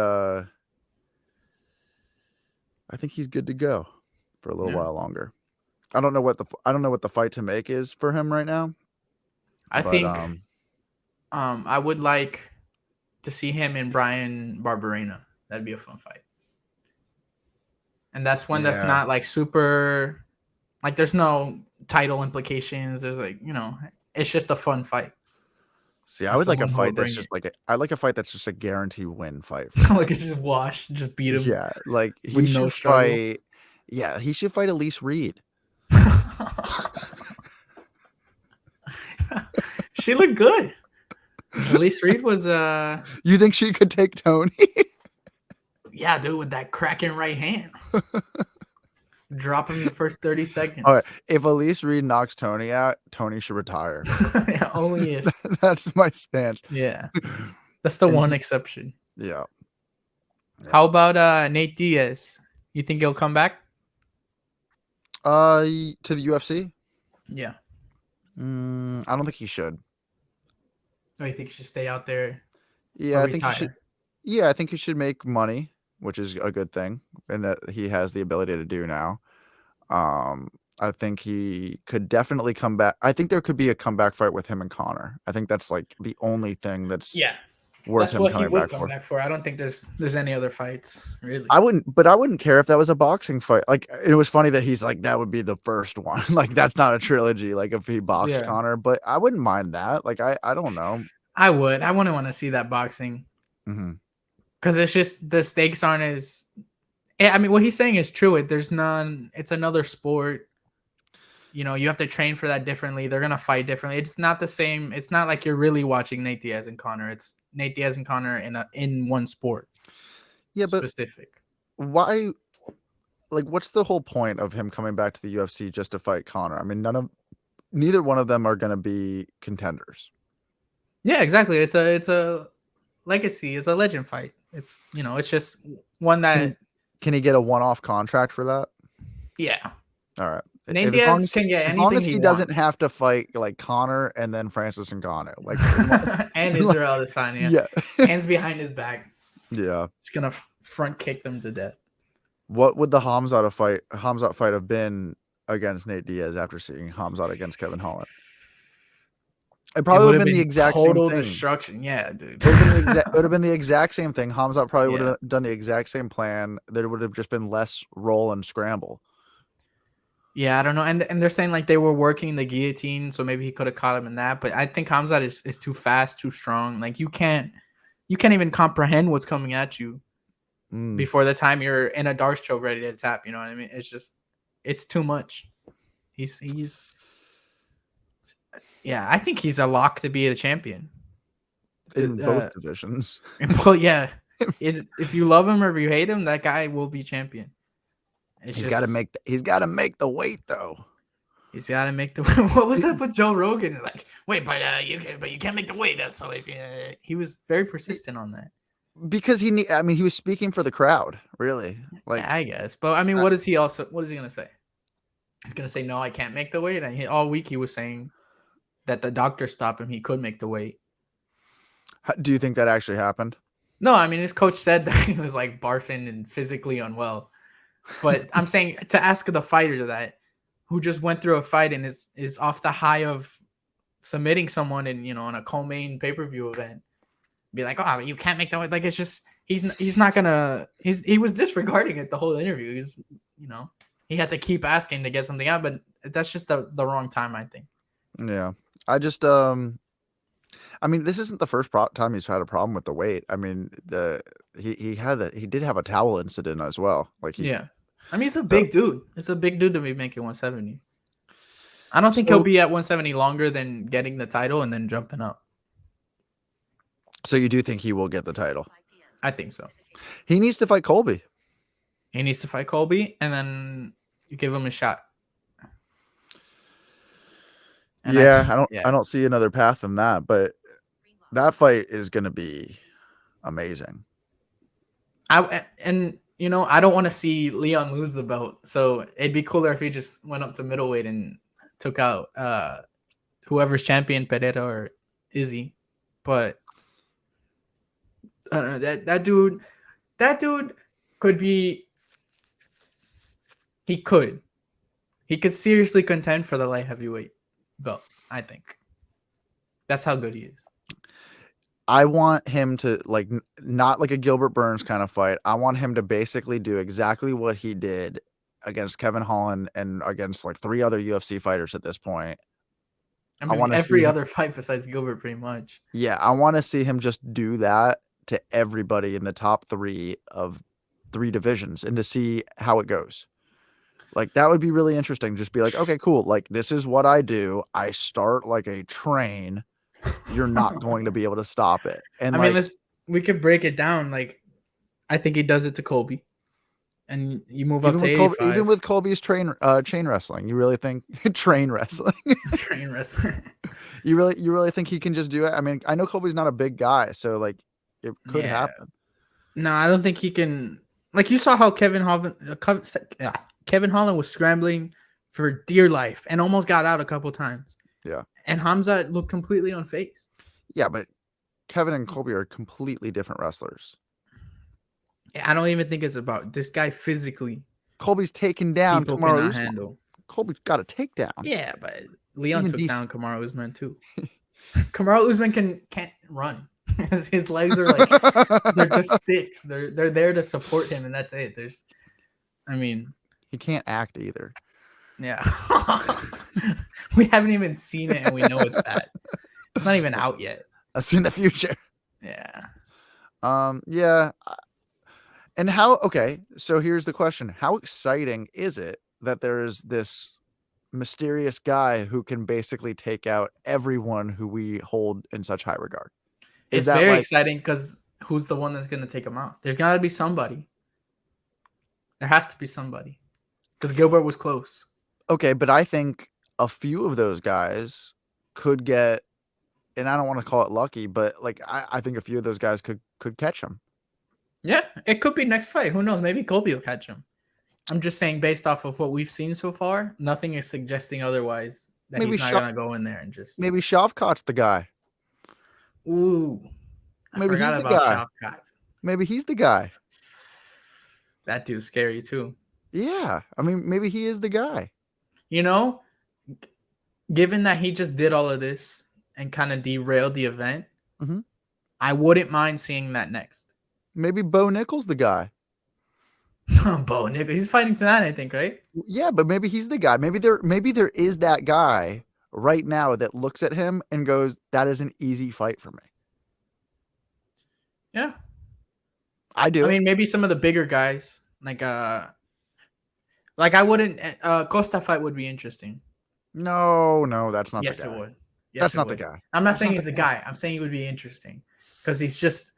I think he's good to go for a little while longer. I don't know what the fight to make is for him right now. I think I would like to see him and Brian Barberena. That'd be a fun fight. And that's one that's not like super, like there's no title implications. There's like, it's just a fun fight. See, I would like a fight that's just like I like a fight that's just a guaranteed win fight. Like it's just wash, just beat him. Yeah, like he should fight. Yeah, he should fight Elise Reed. She looked good. Elise Reed was You think she could take Tony? Yeah, dude, with that cracking right hand. Drop him in the first 30 seconds. All right. If Elise Reed knocks Tony out, Tony should retire. Yeah, only if. That's my stance. Yeah. That's the one exception. Yeah. How about Nate Diaz? You think he'll come back? To the UFC? Yeah. I don't think he should. Oh, you think he should stay out there? Yeah, I think he should. Yeah, I think he should make money, which is a good thing, and that he has the ability to do now. I think he could definitely come back. I think there could be a comeback fight with him and Connor. I think that's like the only thing that's worth That's him what he coming would back come for. back for. I don't think there's any other fights really. I wouldn't care if that was a boxing fight. Like, it was funny that he's like, that would be the first one. Like, that's not a trilogy. Like, if he boxed Yeah. Connor, but I wouldn't mind that. Like, I don't know. I would. I wouldn't want to see that boxing hmm because it's just the stakes aren't as. I mean, what he's saying is true. There's none. It's another sport. You know, you have to train for that differently. They're gonna fight differently. It's not the same. It's not like you're really watching Nate Diaz and Connor. It's Nate Diaz and Connor in one sport. Yeah, but Specific. why? Like, what's the whole point of him coming back to the UFC just to fight Connor? I mean, neither one of them are going to be contenders. Yeah, exactly. It's a legacy. It's a legend fight. It's it's just one that. Can he get a one-off contract for that? Yeah. All right. Nate Diaz can get as long anything as he doesn't have to fight like Connor and then Francis Ngannou, like and Israel Adesanya. Yeah. Hands behind his back. Yeah. Just gonna front kick them to death. What would the Hamzat fight have been against Nate Diaz after seeing Hamzat against Kevin Holland? It probably would have been the exact same total thing. destruction. Yeah, dude. It would have been the exact same thing. Hamzat probably would Yeah. have done the exact same plan. There would have just been less roll and scramble. Yeah, I don't know. And they're saying like they were working the guillotine, so maybe he could have caught him in that. But I think Hamzat is too fast, too strong. Like you can't even comprehend what's coming at you before the time you're in a Darce choke ready to tap. You know what I mean? It's too much. He's yeah, I think he's a lock to be the champion. In both divisions. Well, yeah. If you love him or you hate him, that guy will be champion. He's got to make the weight though. He's got to make the. What was up with Joe Rogan? Like, wait, but you can't make the weight. So if he was very persistent on that. Because he was speaking for the crowd, really. Like, yeah, I guess, but I mean, what is he gonna say? He's gonna say no, I can't make the weight. And all week he was saying that the doctor stopped him. He could make the weight. Do you think that actually happened? No, I mean his coach said that he was like barfing and physically unwell. But I'm saying to ask the fighter that, who just went through a fight and is off the high of submitting someone in a co-main pay-per-view event, be like, oh, you can't make that way. Like it's just he's not gonna. He was disregarding it the whole interview. He had to keep asking to get something out, but that's just the wrong time, I think. Yeah, I just I mean, this isn't the first time he's had a problem with the weight. I mean, he did have a towel incident as well. Like I mean, he's a big dude. It's a big dude to be making 170. I don't think he'll be at 170 longer than getting the title and then jumping up. So you do think he will get the title? I think so. He needs to fight Colby. He needs to fight Colby, and then you give him a shot. And I don't see another path than that, but that fight is going to be amazing. I don't want to see Leon lose the belt, so it'd be cooler if he just went up to middleweight and took out whoever's champion, Pereira or Izzy. But I don't know, that dude could be. He could seriously contend for the light heavyweight belt. I think that's how good he is. I want him to not like a Gilbert Burns kind of fight. I want him to basically do exactly what he did against Kevin Holland and against like 3 other UFC fighters at this point. I mean, every other fight besides Gilbert, pretty much. Yeah, I want to see him just do that to everybody in the top 3 of 3 divisions and to see how it goes. Like, that would be really interesting. Just be like, okay, cool. Like, this is what I do. I start like a train. You're not going to be able to stop it. And I mean, we could break it down. Like, I think he does it to Colby, and you move up to 85. Even with Colby's chain wrestling, you really think train wrestling? Train wrestling. You really think he can just do it? I mean, I know Colby's not a big guy, so like it could happen. No, I don't think he can. Like, you saw how Kevin Holland was scrambling for dear life and almost got out a couple times. Yeah. And Hamzat looked completely unfazed. Yeah, but Kevin and Colby are completely different wrestlers. I don't even think it's about this guy physically. Colby's taken down Kamaru Usman. Colby got a takedown. Yeah, but Leon Even took DC down Kamaru Usman too. Kamaru Usman can't run. His legs are like they're just sticks. They're there to support him, and that's it. He can't act either. Yeah. We haven't even seen it, and we know it's bad. It's not even out yet. I've seen the future. Yeah. Yeah. And okay, so here's the question. How exciting is it that there's this mysterious guy who can basically take out everyone who we hold in such high regard? It's very exciting because who's the one that's going to take him out? There's got to be somebody. There has to be somebody because Gilbert was close. Okay, but I think a few of those guys could get, and I don't want to call it lucky, but like I think a few of those guys could catch him. Yeah, it could be next fight. Who knows? Maybe Colby will catch him. I'm just saying, based off of what we've seen so far, nothing is suggesting otherwise that he's not going to go in there and just. Maybe Shavkat's the guy. Ooh. Maybe he's the guy. Shavkat. Maybe he's the guy. That dude's scary too. Yeah. I mean, maybe he is the guy. You know, given that he just did all of this and kind of derailed the event, I wouldn't mind seeing that next. Maybe Bo Nickel's the guy. Bo Nickel, he's fighting tonight, I think, right? Yeah, but maybe he's the guy. Maybe there is that guy right now that looks at him and goes, "That is an easy fight for me." Yeah, I do. I mean, maybe some of the bigger guys, like I wouldn't. Costa fight would be interesting. No, that's not the guy. Yes, it would. Yes, that's not the guy. I'm not saying he's the guy. I'm saying he would be interesting because he's just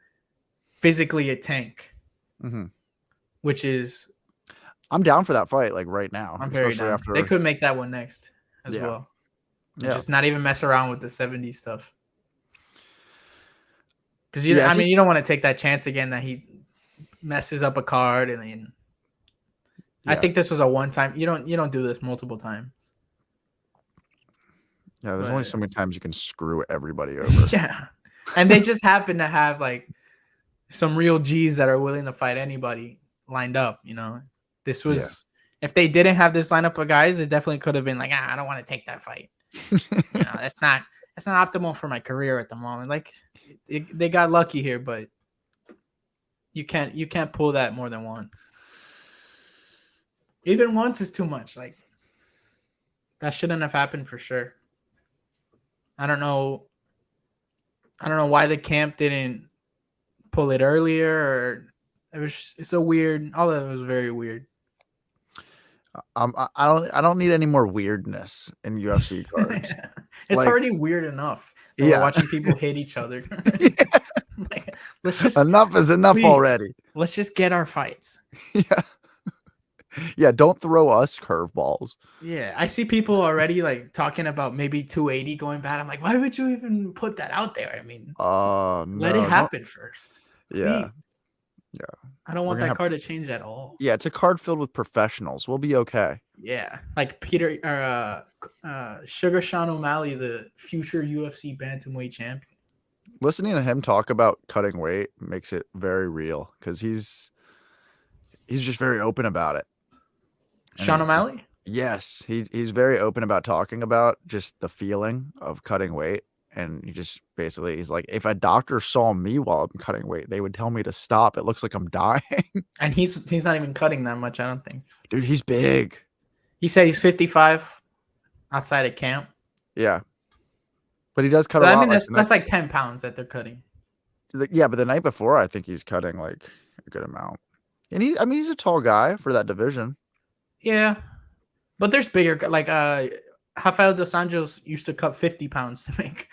physically a tank. Which is, I'm down for that fight. Like right now, I'm very down. They could make that one next as well. Yeah. Just not even mess around with the 70s stuff. Because you don't want to take that chance again that he messes up a card and then. I think this was a one-time. You don't do this multiple times. Yeah, there's only so many times you can screw everybody over. Yeah, and they just happen to have like some real G's that are willing to fight anybody lined up. This was if they didn't have this lineup of guys, it definitely could have been like, I don't want to take that fight. That's not optimal for my career at the moment. Like they got lucky here, but you can't pull that more than once. Even once is too much. Like that shouldn't have happened for sure. I don't know why the camp didn't pull it earlier, or it's so weird. All of it was very weird. I don't need any more weirdness in UFC cards. It's already weird enough. We're watching people hit each other. Like, enough is enough already. Let's just get our fights. Yeah, don't throw us curveballs. Yeah, I see people already like talking about maybe 280 going bad. I'm like, why would you even put that out there? I mean, let it happen first. Yeah. Please. Yeah. I don't want that card to change at all. Yeah, it's a card filled with professionals. We'll be okay. Yeah, like Sugar Sean O'Malley, the future UFC bantamweight champion. Listening to him talk about cutting weight makes it very real because he's just very open about it. Sean O'Malley? Yes, he's very open about talking about just the feeling of cutting weight. And he just basically, he's like, if a doctor saw me while I'm cutting weight, they would tell me to stop. It looks like I'm dying. And he's not even cutting that much, I don't think. Dude, he's big. He said he's 55 outside of camp. Yeah. But he does cut a lot. I mean, that's like 10 pounds that they're cutting. Yeah, but the night before, I think he's cutting like a good amount. And he's a tall guy for that division. Yeah. But there's bigger, like Rafael dos Anjos used to cut 50 pounds to make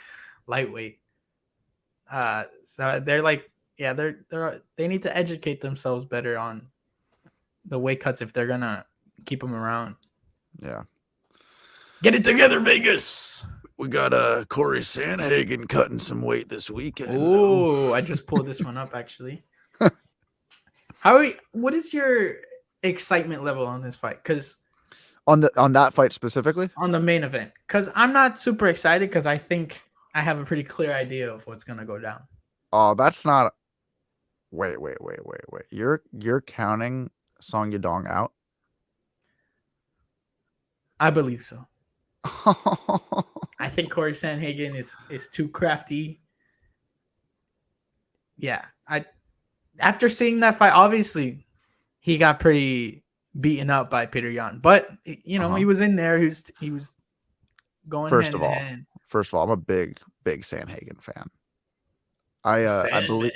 lightweight. So they're like, yeah, they need to educate themselves better on the weight cuts if they're gonna keep them around. Yeah. Get it together, Vegas. We got Corey Sandhagen cutting some weight this weekend. Oh, I just pulled this one up actually. What is your excitement level on this fight? Because on that fight specifically, on the main event, because I'm not super excited because I think I have a pretty clear idea of what's gonna go down. Oh, that's not. Wait. You're counting Song Yadong out? I believe so. I think Corey Sandhagen is too crafty. Yeah, after seeing that fight, obviously he got pretty beaten up by Peter Yan, but he was in there. He was going First hand of in all, hand. I'm a big Sandhagen fan. I believe.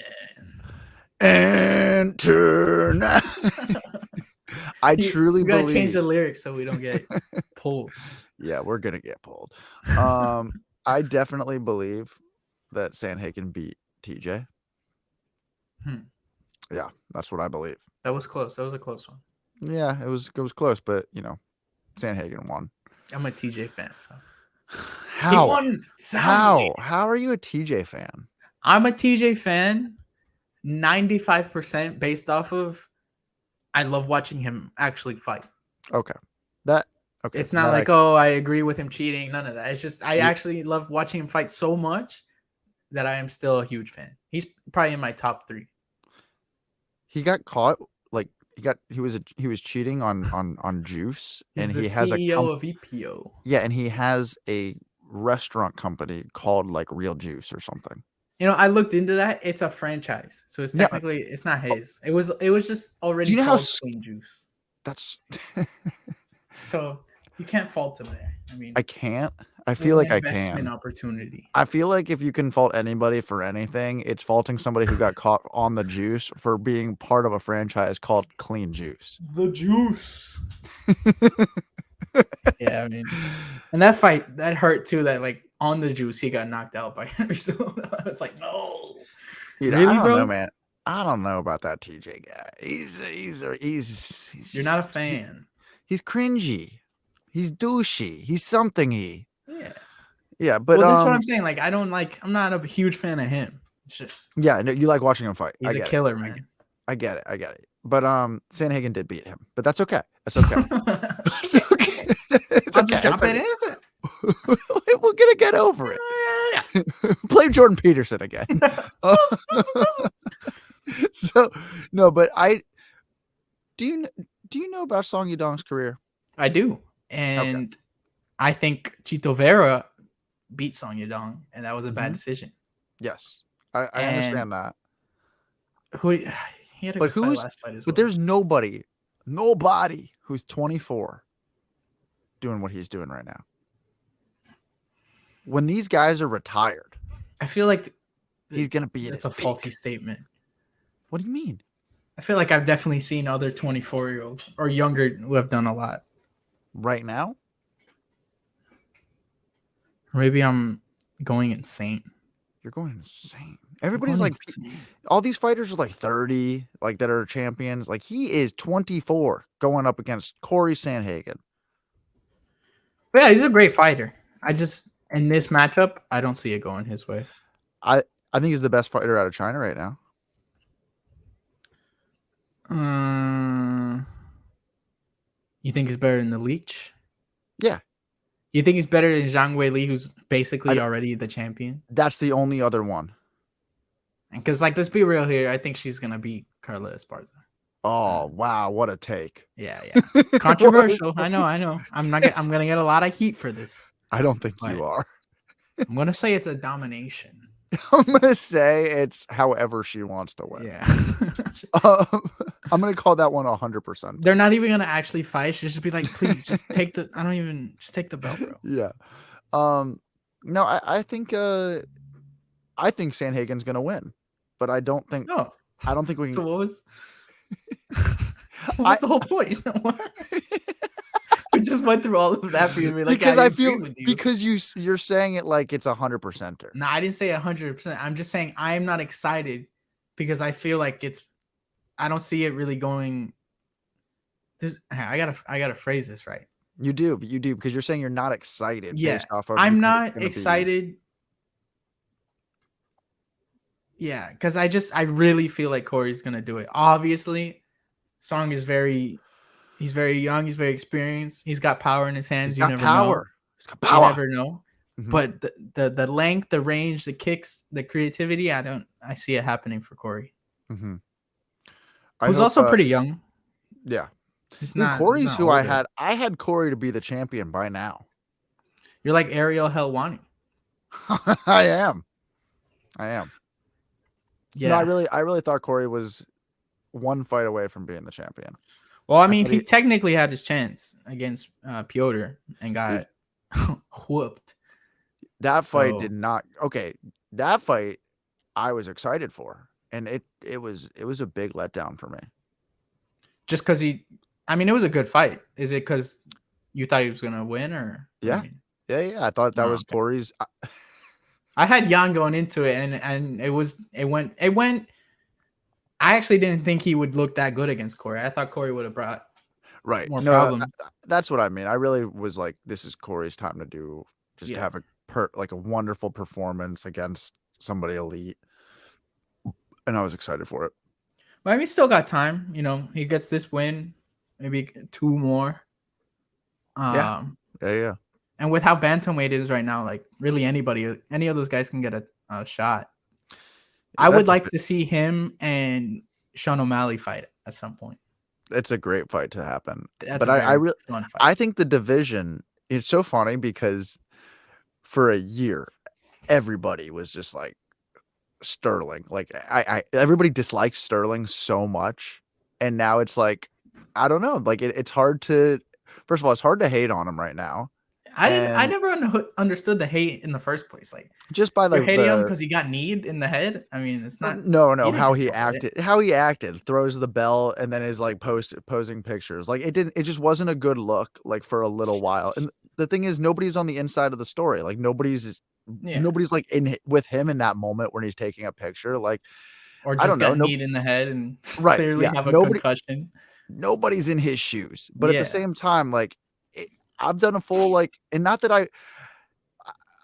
Enter now. I truly we gotta believe. change the lyrics so we don't get pulled. Yeah, we're gonna get pulled. I definitely believe that Sandhagen beat TJ. Yeah, that's what I believe. That was close. That was a close one. Yeah, it was close, but Sandhagen won. I'm a TJ fan, so How? he won soundly. How are you a TJ fan? I'm a TJ fan 95% based off of I love watching him actually fight. Okay. It's not like, I agree with him cheating. None of that. It's just I actually love watching him fight so much that I am still a huge fan. He's probably in my top 3. He got caught he was cheating on juice. He's and the he has CEO of EPO. Yeah, and he has a restaurant company called like Real Juice or something. I looked into that. It's a franchise, so it's technically it's not his. It was just already called Clean Juice. That's so you can't fault him there. I mean, I can't. I feel like I can. Investment opportunity. I feel like if you can fault anybody for anything, it's faulting somebody who got caught on the juice for being part of a franchise called Clean Juice. The juice. Yeah, I mean, and that fight that hurt too. That like on the juice, he got knocked out by Henderson. I was like, no, Dude, really, I don't bro? know, man. I don't know about that TJ guy. He's You're not a fan. He's cringy. He's douchey. He's something-y. Yeah, but that's what I'm saying. Like, I'm not a huge fan of him. It's just no, you like watching him fight. He's a killer, man. I get it. But Sandhagen did beat him. But that's okay. That's okay. It's okay. It's okay. We're gonna get over it. Yeah. Blame Jordan Peterson again. So no, but do you know about Song Yadong's career? I do, and I think Chito Vera beat Song Yadong, and that was a bad decision. Yes, I understand that. He had a good fight last fight as well. But there's nobody who's 24 doing what he's doing right now. When these guys are retired, I feel like he's gonna be in his peak. Faulty statement. What do you mean? I feel like I've definitely seen other 24-year-olds or younger who have done a lot. Right now? Maybe I'm going insane. You're going insane. Everybody's like, all these fighters are like 30, like that are champions. Like he is 24 going up against Corey Sandhagen. Yeah, he's a great fighter. I just, in this matchup, I don't see it going his way. I think he's the best fighter out of China right now. You think he's better than the Leech? Yeah. You think he's better than Zhang Weili, who's basically already the champion? That's the only other one. Because, like, let's be real here. I think she's gonna beat Carla Esparza. Oh wow, what a take! Yeah. Controversial. I know. I'm gonna get a lot of heat for this. I don't think you are. I'm gonna say it's a domination. I'm gonna say it's however she wants to win. Yeah. I'm gonna call that one 100%. They're not even gonna actually fight. She'll just be like, please, just take the. Just take the belt, bro. Yeah. No, I think Sandhagen's gonna win, but I don't think. No. I don't think we can. So what was? What's the whole point? We just went through all of that for you. Like, because I feel because you're saying it like it's 100%. No, I didn't say 100%. I'm just saying I'm not excited because I feel like I don't see it really going. I gotta phrase this right. You do because you're saying you're not excited. Yeah, based off of I'm not excited. Yeah, because I really feel like Corey's gonna do it. Obviously, Song is he's very young, he's very experienced, he's got power in his hands. He's got power. You never know. Mm-hmm. But the length, the range, the kicks, the creativity, I see it happening for Corey. Mm-hmm. Who's also pretty young. Yeah. He's Dude, not. He's Corey's not who I older. had. I had Corey to be the champion by now. You're like Ariel Helwani. I am. Yeah. No, I really thought Corey was one fight away from being the champion. Well, I mean, thought he technically had his chance against Piotr and got whooped. That fight So- did not. Okay, that fight I was excited for, and it was a big letdown for me. Just because I mean, it was a good fight. Is it because you thought he was gonna win, or? Yeah. I mean, Yeah. I thought that Oh, was okay. Corey's. I had Jan going into it, and it went. I actually didn't think he would look that good against Corey. I thought Corey would have brought Right. more No, problems. that's what I mean. I really was like, this is Corey's time to do, just to have a wonderful performance against somebody elite, and I was excited for it. But I mean, he still got time. You know, he gets this win, maybe 2 more. Yeah. And with how bantamweight is right now, like really any of those guys can get a shot. I would like to see him and Sean O'Malley fight at some point. It's a great fight to happen. That's But a I very really, fun fight. I think the division, it's so funny because for a year, everybody was just like Sterling. Like everybody disliked Sterling so much. And now it's like, I don't know. Like it's hard to, first of all, it's hard to hate on him right now. I never understood the hate in the first place. Like just by you're like hating him because he got kneed in the head. I mean, it's not. No, didn't how he control it. acted. How he acted, throws the bell and then is like posing pictures. Like it just wasn't a good look like for a little while. And the thing is, nobody's on the inside of the story. Like nobody's like with him in that moment when he's taking a picture. Like, or just I don't know, got kneed in the head and right, clearly yeah, have a concussion. Nobody's in his shoes. But at the same time, like I've done a full like, and not that I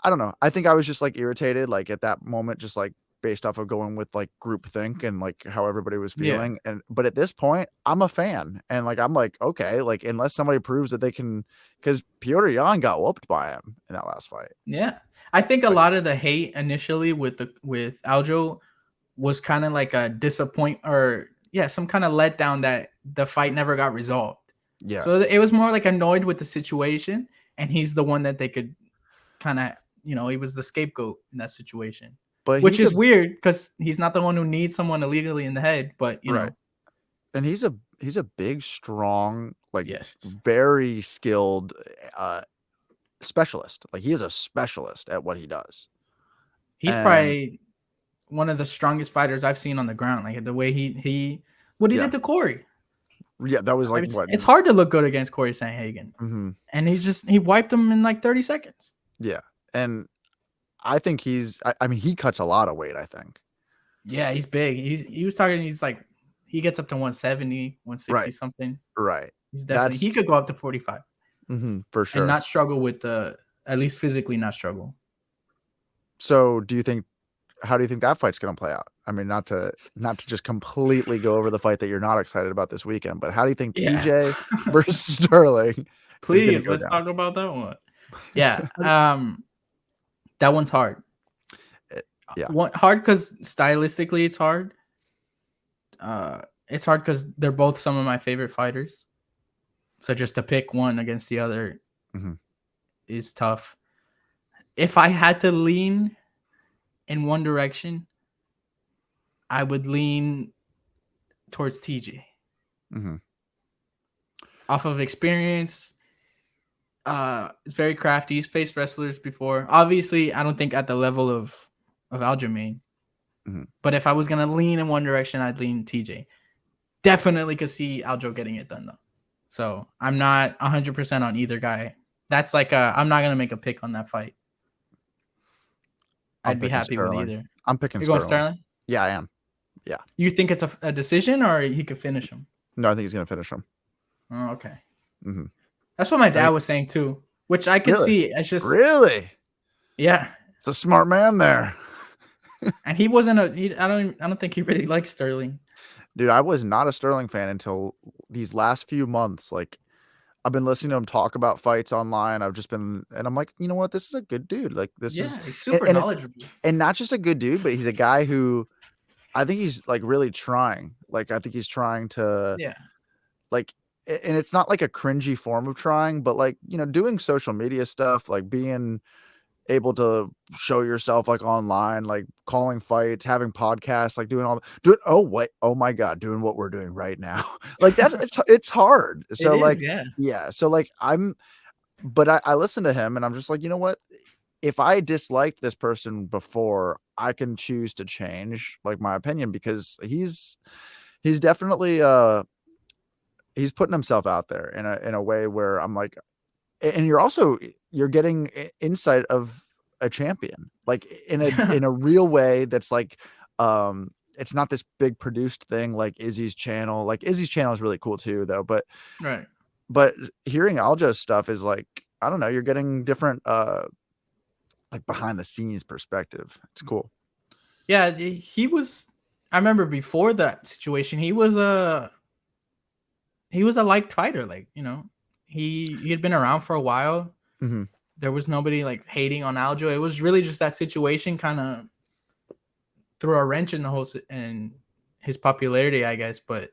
don't know. I think I was just like irritated, like at that moment, just like based off of going with like groupthink and like how everybody was feeling. But at this point, I'm a fan, and like I'm like, okay, like unless somebody proves that they can, because Piotr Jan got whooped by him in that last fight. Yeah, I think a lot of the hate initially with Aljo was kind of like a disappoint or some kind of letdown that the fight never got resolved. Yeah. So it was more like annoyed with the situation, and he's the one that they could kind of, he was the scapegoat in that situation. But which is weird because he's not the one who needs someone illegally in the head, but you know. And he's a big, strong, like very skilled specialist. Like he is a specialist at what he does. He's probably one of the strongest fighters I've seen on the ground. Like the way he did to Corey. Yeah, that was like it's hard to look good against Corey Sandhagen. Mm-hmm. And he wiped him in like 30 seconds. Yeah. And I think I mean, he cuts a lot of weight, I think. Yeah, he's big. He was talking, he's like, he gets up to 170, 160 something. Right. He's definitely, he could go up to 45. Mm-hmm, for sure. And not struggle with at least physically not struggle. So how do you think that fight's going to play out? I mean, not to just completely go over the fight that you're not excited about this weekend, but how do you think TJ versus Sterling? Please, let's talk about that one. Yeah. That one's hard. Yeah. Hard because stylistically it's hard. It's hard because they're both some of my favorite fighters. So just to pick one against the other is tough. If I had to lean in one direction, I would lean towards TJ. Mm-hmm. Off of experience, it's very crafty. He's faced wrestlers before. Obviously, I don't think at the level of Aljamain. Mm-hmm. But if I was gonna lean in one direction, I'd lean TJ. Definitely could see Aljo getting it done though. So I'm not 100% on either guy. That's like I'm not gonna make a pick on that fight. I'd be happy with either. I'm picking You're Sterling. going Sterling? Yeah, I am. Yeah. You think it's a decision or he could finish him? No, I think he's gonna finish him. Oh, okay. Mm-hmm. That's what my dad was saying too, which I could see. It's just yeah. It's a smart man there. And he wasn't I don't think he really likes Sterling. Dude, I was not a Sterling fan until these last few months. Like, I've been listening to him talk about fights online. I've just been, and I'm like, you know what? This is a good dude. Like, this is he's super knowledgeable. And not just a good dude, but he's a guy who I think he's like really trying. Like, I think he's trying to, like, and it's not like a cringy form of trying, but like, doing social media stuff, like being able to show yourself like online, like calling fights, having podcasts, like oh my God, doing what we're doing right now. Like it's hard. It So is, like, yeah. yeah. So like but I listen to him and I'm just like, you know what? If I disliked this person before, I can choose to change like my opinion because he's definitely he's putting himself out there in a way where I'm like, and you're getting insight of a champion, like in a real way that's like, it's not this big produced thing like Izzy's channel. Like Izzy's channel is really cool too, though. Right. But hearing Aljo's stuff is like, I don't know, you're getting different like behind the scenes perspective. It's cool. Yeah, he was. I remember before that situation, he was a liked fighter. Like, he had been around for a while. Mm-hmm. There was nobody like hating on Aljo. It was really just that situation kind of threw a wrench in the whole and his popularity, I guess. But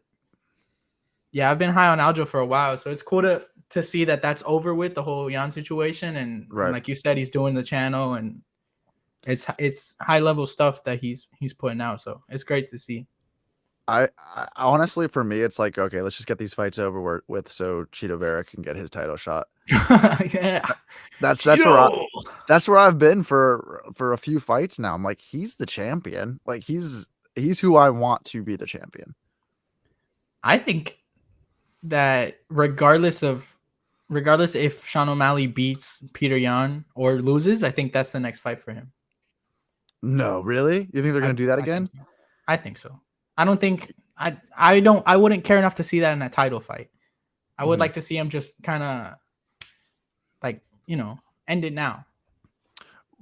yeah, I've been high on Aljo for a while, so it's cool to see that that's over with, the whole Jan situation, and like you said, he's doing the channel, and it's high level stuff that he's putting out. So it's great to see. I honestly, for me, it's like, okay, let's just get these fights over with so Cheeto Vera can get his title shot. Yeah, that's where I've been for a few fights now. I'm like, he's the champion. Like he's who I want to be the champion. I think that regardless if Sean O'Malley beats Peter Yan or loses, I think that's the next fight for him. No, really? You think they're going to do that again? I think so. I don't think I wouldn't care enough to see that in a title fight. I would like to see him just kind of like, end it now.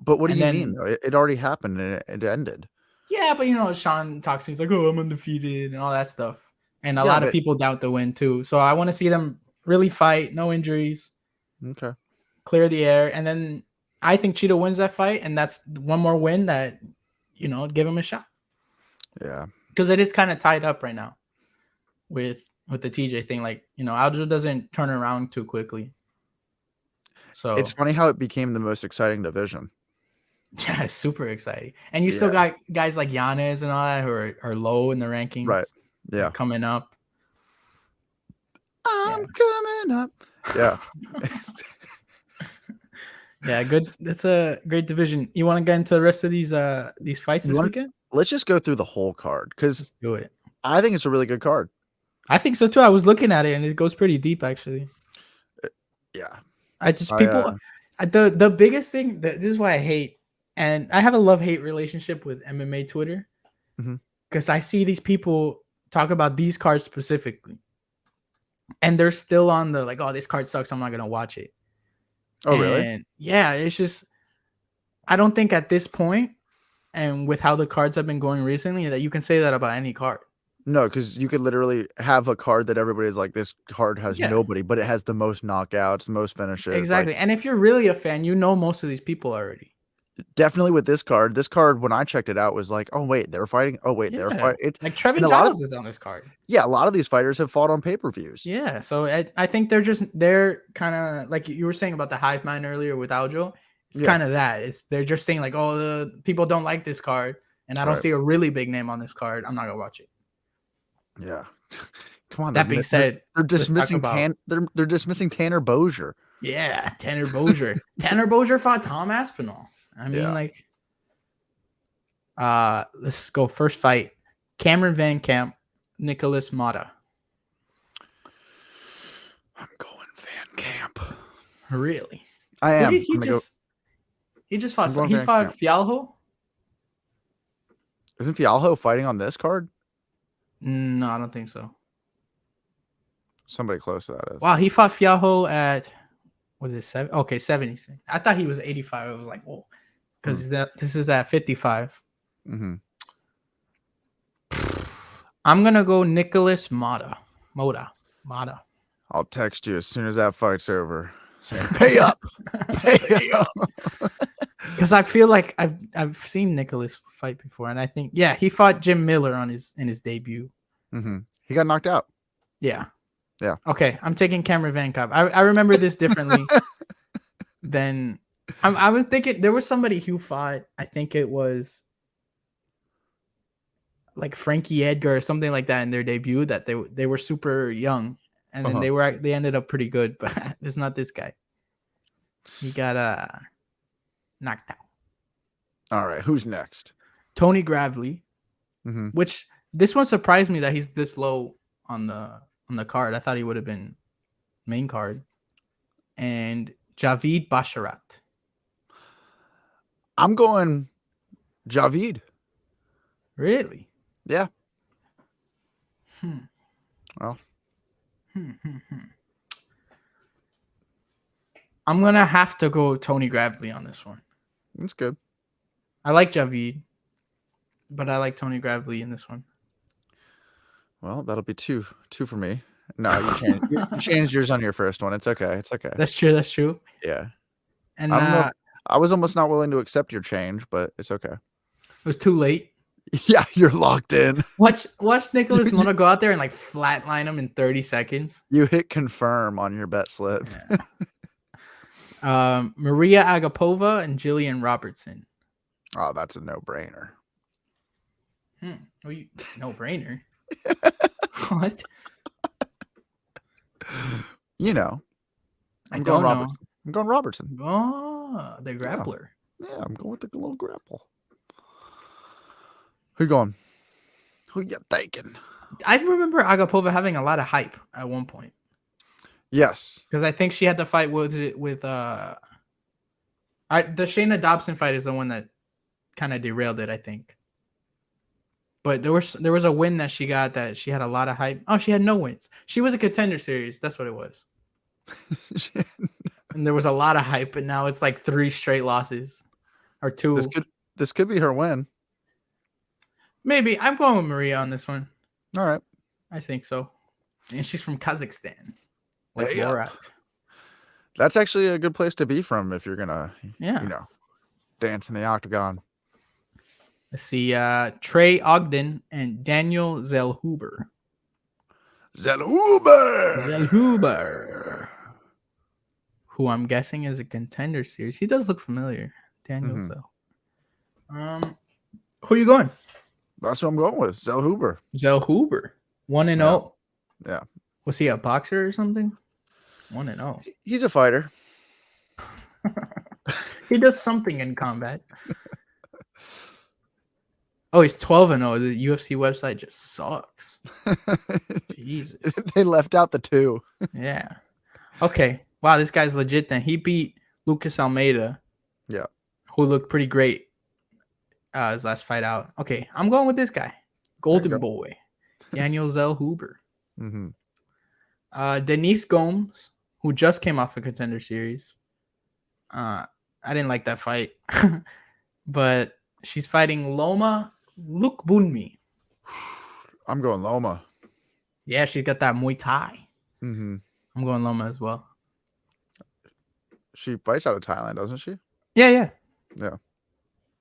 But what do you mean though? It already happened and it ended. Yeah, but Sean talks, he's like, oh, I'm undefeated and all that stuff. And a lot of people doubt the win too. So I want to see them really fight, no injuries. Okay. Clear the air. And then I think Cheeto wins that fight, and that's one more win that, give him a shot. Yeah. Because it is kind of tied up right now with the TJ thing. Like, Aljo doesn't turn around too quickly. So it's funny how it became the most exciting division. Yeah, it's super exciting. And you still got guys like Yanez and all that who are low in the rankings. Right. Yeah. Coming up. I'm coming up. Yeah. Yeah, good. That's a great division. You want to get into the rest of these fights this weekend? Let's just go through the whole card because do it. I think it's a really good card. I think so too. I was looking at it and it goes pretty deep actually. Yeah. The biggest thing this is why I hate, and I have a love-hate relationship with MMA Twitter, because I see these people talk about these cards specifically, and they're still on the like, oh, this card sucks, I'm not gonna watch it. Oh, really? Yeah, it's just, I don't think at this point, and with how the cards have been going recently, that you can say that about any card. No, because you could literally have a card that everybody's like, this card has nobody, but it has the most knockouts, the most finishes. Exactly. And if you're really a fan, most of these people already. Definitely with this card, when I checked it out, was like, oh, wait, they're fighting. Oh, wait, they're fighting. Like Trevin Giles is on this card. Yeah, a lot of these fighters have fought on pay-per-views. Yeah, so I think they're kind of like you were saying about the hive mind earlier with Aljo. It's kind of that. They're just saying like, oh, the people don't like this card, and I don't see a really big name on this card. I'm not gonna watch it. Yeah, come on. That being said, they're dismissing they're dismissing Tanner Bozier. Yeah, Tanner Bozier. Tanner Bozier fought Tom Aspinall. I mean, let's go first fight. Cameron Van Camp, Nicholas Mata. I'm going Van Camp. Really? I am. He just fought. He fought Fialho. Isn't Fialho fighting on this card? No, I don't think so. Somebody close to that is. Wow, he fought Fialho at, was it 7? Okay, 70. I thought he was 85. I was like, whoa, because this is at 55. Mm-hmm. I'm gonna go Nicholas Mata. I'll text you as soon as that fight's over. Saying, pay up, pay up. Because I feel like I've seen Nicholas fight before, and I think he fought Jim Miller in his debut. Mm-hmm. He got knocked out. Yeah. Yeah. Okay, I'm taking Cameron Van Cop. I remember this differently than I was thinking. There was somebody who fought. I think it was like Frankie Edgar or something like that in their debut. That they were super young, and then they ended up pretty good. But it's not this guy. He got knocked out. All right, who's next? Tony Gravely, which this one surprised me that he's this low on the card. I thought he would have been main card. And Javid Basharat. I'm going Javid. Really? Yeah. Well, I'm gonna have to go Tony Gravely on this one. that's good. I like Javid, but I like Tony Gravely in this one. Well, that'll be two for me. No, you changed yours on your first one. It's okay. It's okay. That's true. Yeah. And I don't know. I was almost not willing to accept your change, but it's okay. It was too late. Yeah, you're locked in. Watch Nicholas Mona go out there and like flatline him in 30 seconds. You hit confirm on your bet slip. Yeah. Maria Agapova and Jillian Robertson. Oh, that's a no-brainer. No-brainer? What? You know. I'm going Robertson. Oh, the grappler. Yeah, I'm going with the little grapple. Who you going? Who you thinking? I remember Agapova having a lot of hype at one point. Yes. Because I think she had to fight with the Shayna Dobson fight is the one that kind of derailed it, I think. But there was a win that she got that she had a lot of hype. Oh, she had no wins. She was a contender series. That's what it was. And there was a lot of hype, but now it's like 3 straight losses or 2. This could be her win. Maybe. I'm going with Maria on this one. All right. I think so. And she's from Kazakhstan. Like Borat. That's actually a good place to be from if you're gonna, dance in the octagon. Let's see, Trey Ogden and Daniel Zellhuber. Zellhuber. Who I'm guessing is a contender series. He does look familiar. Daniel Zell. Who are you going? That's what I'm going with. Zellhuber. 1-0. Yeah. Was he a boxer or something? 1-0. He's a fighter. He does something in combat. Oh, he's 12-0. The UFC website just sucks. Jesus. They left out the 2. Yeah. Okay. Wow, this guy's legit then. He beat Lucas Almeida. Yeah. Who looked pretty great his last fight out. Okay, I'm going with this guy. Golden Boy. Daniel Zellhuber. Denise Gomes, who just came off a contender series. I didn't like that fight. But she's fighting Loma Lukbunmi. I'm going Loma. Yeah, she's got that Muay Thai. I'm going Loma as well. She fights out of Thailand, doesn't she? Yeah. Yeah.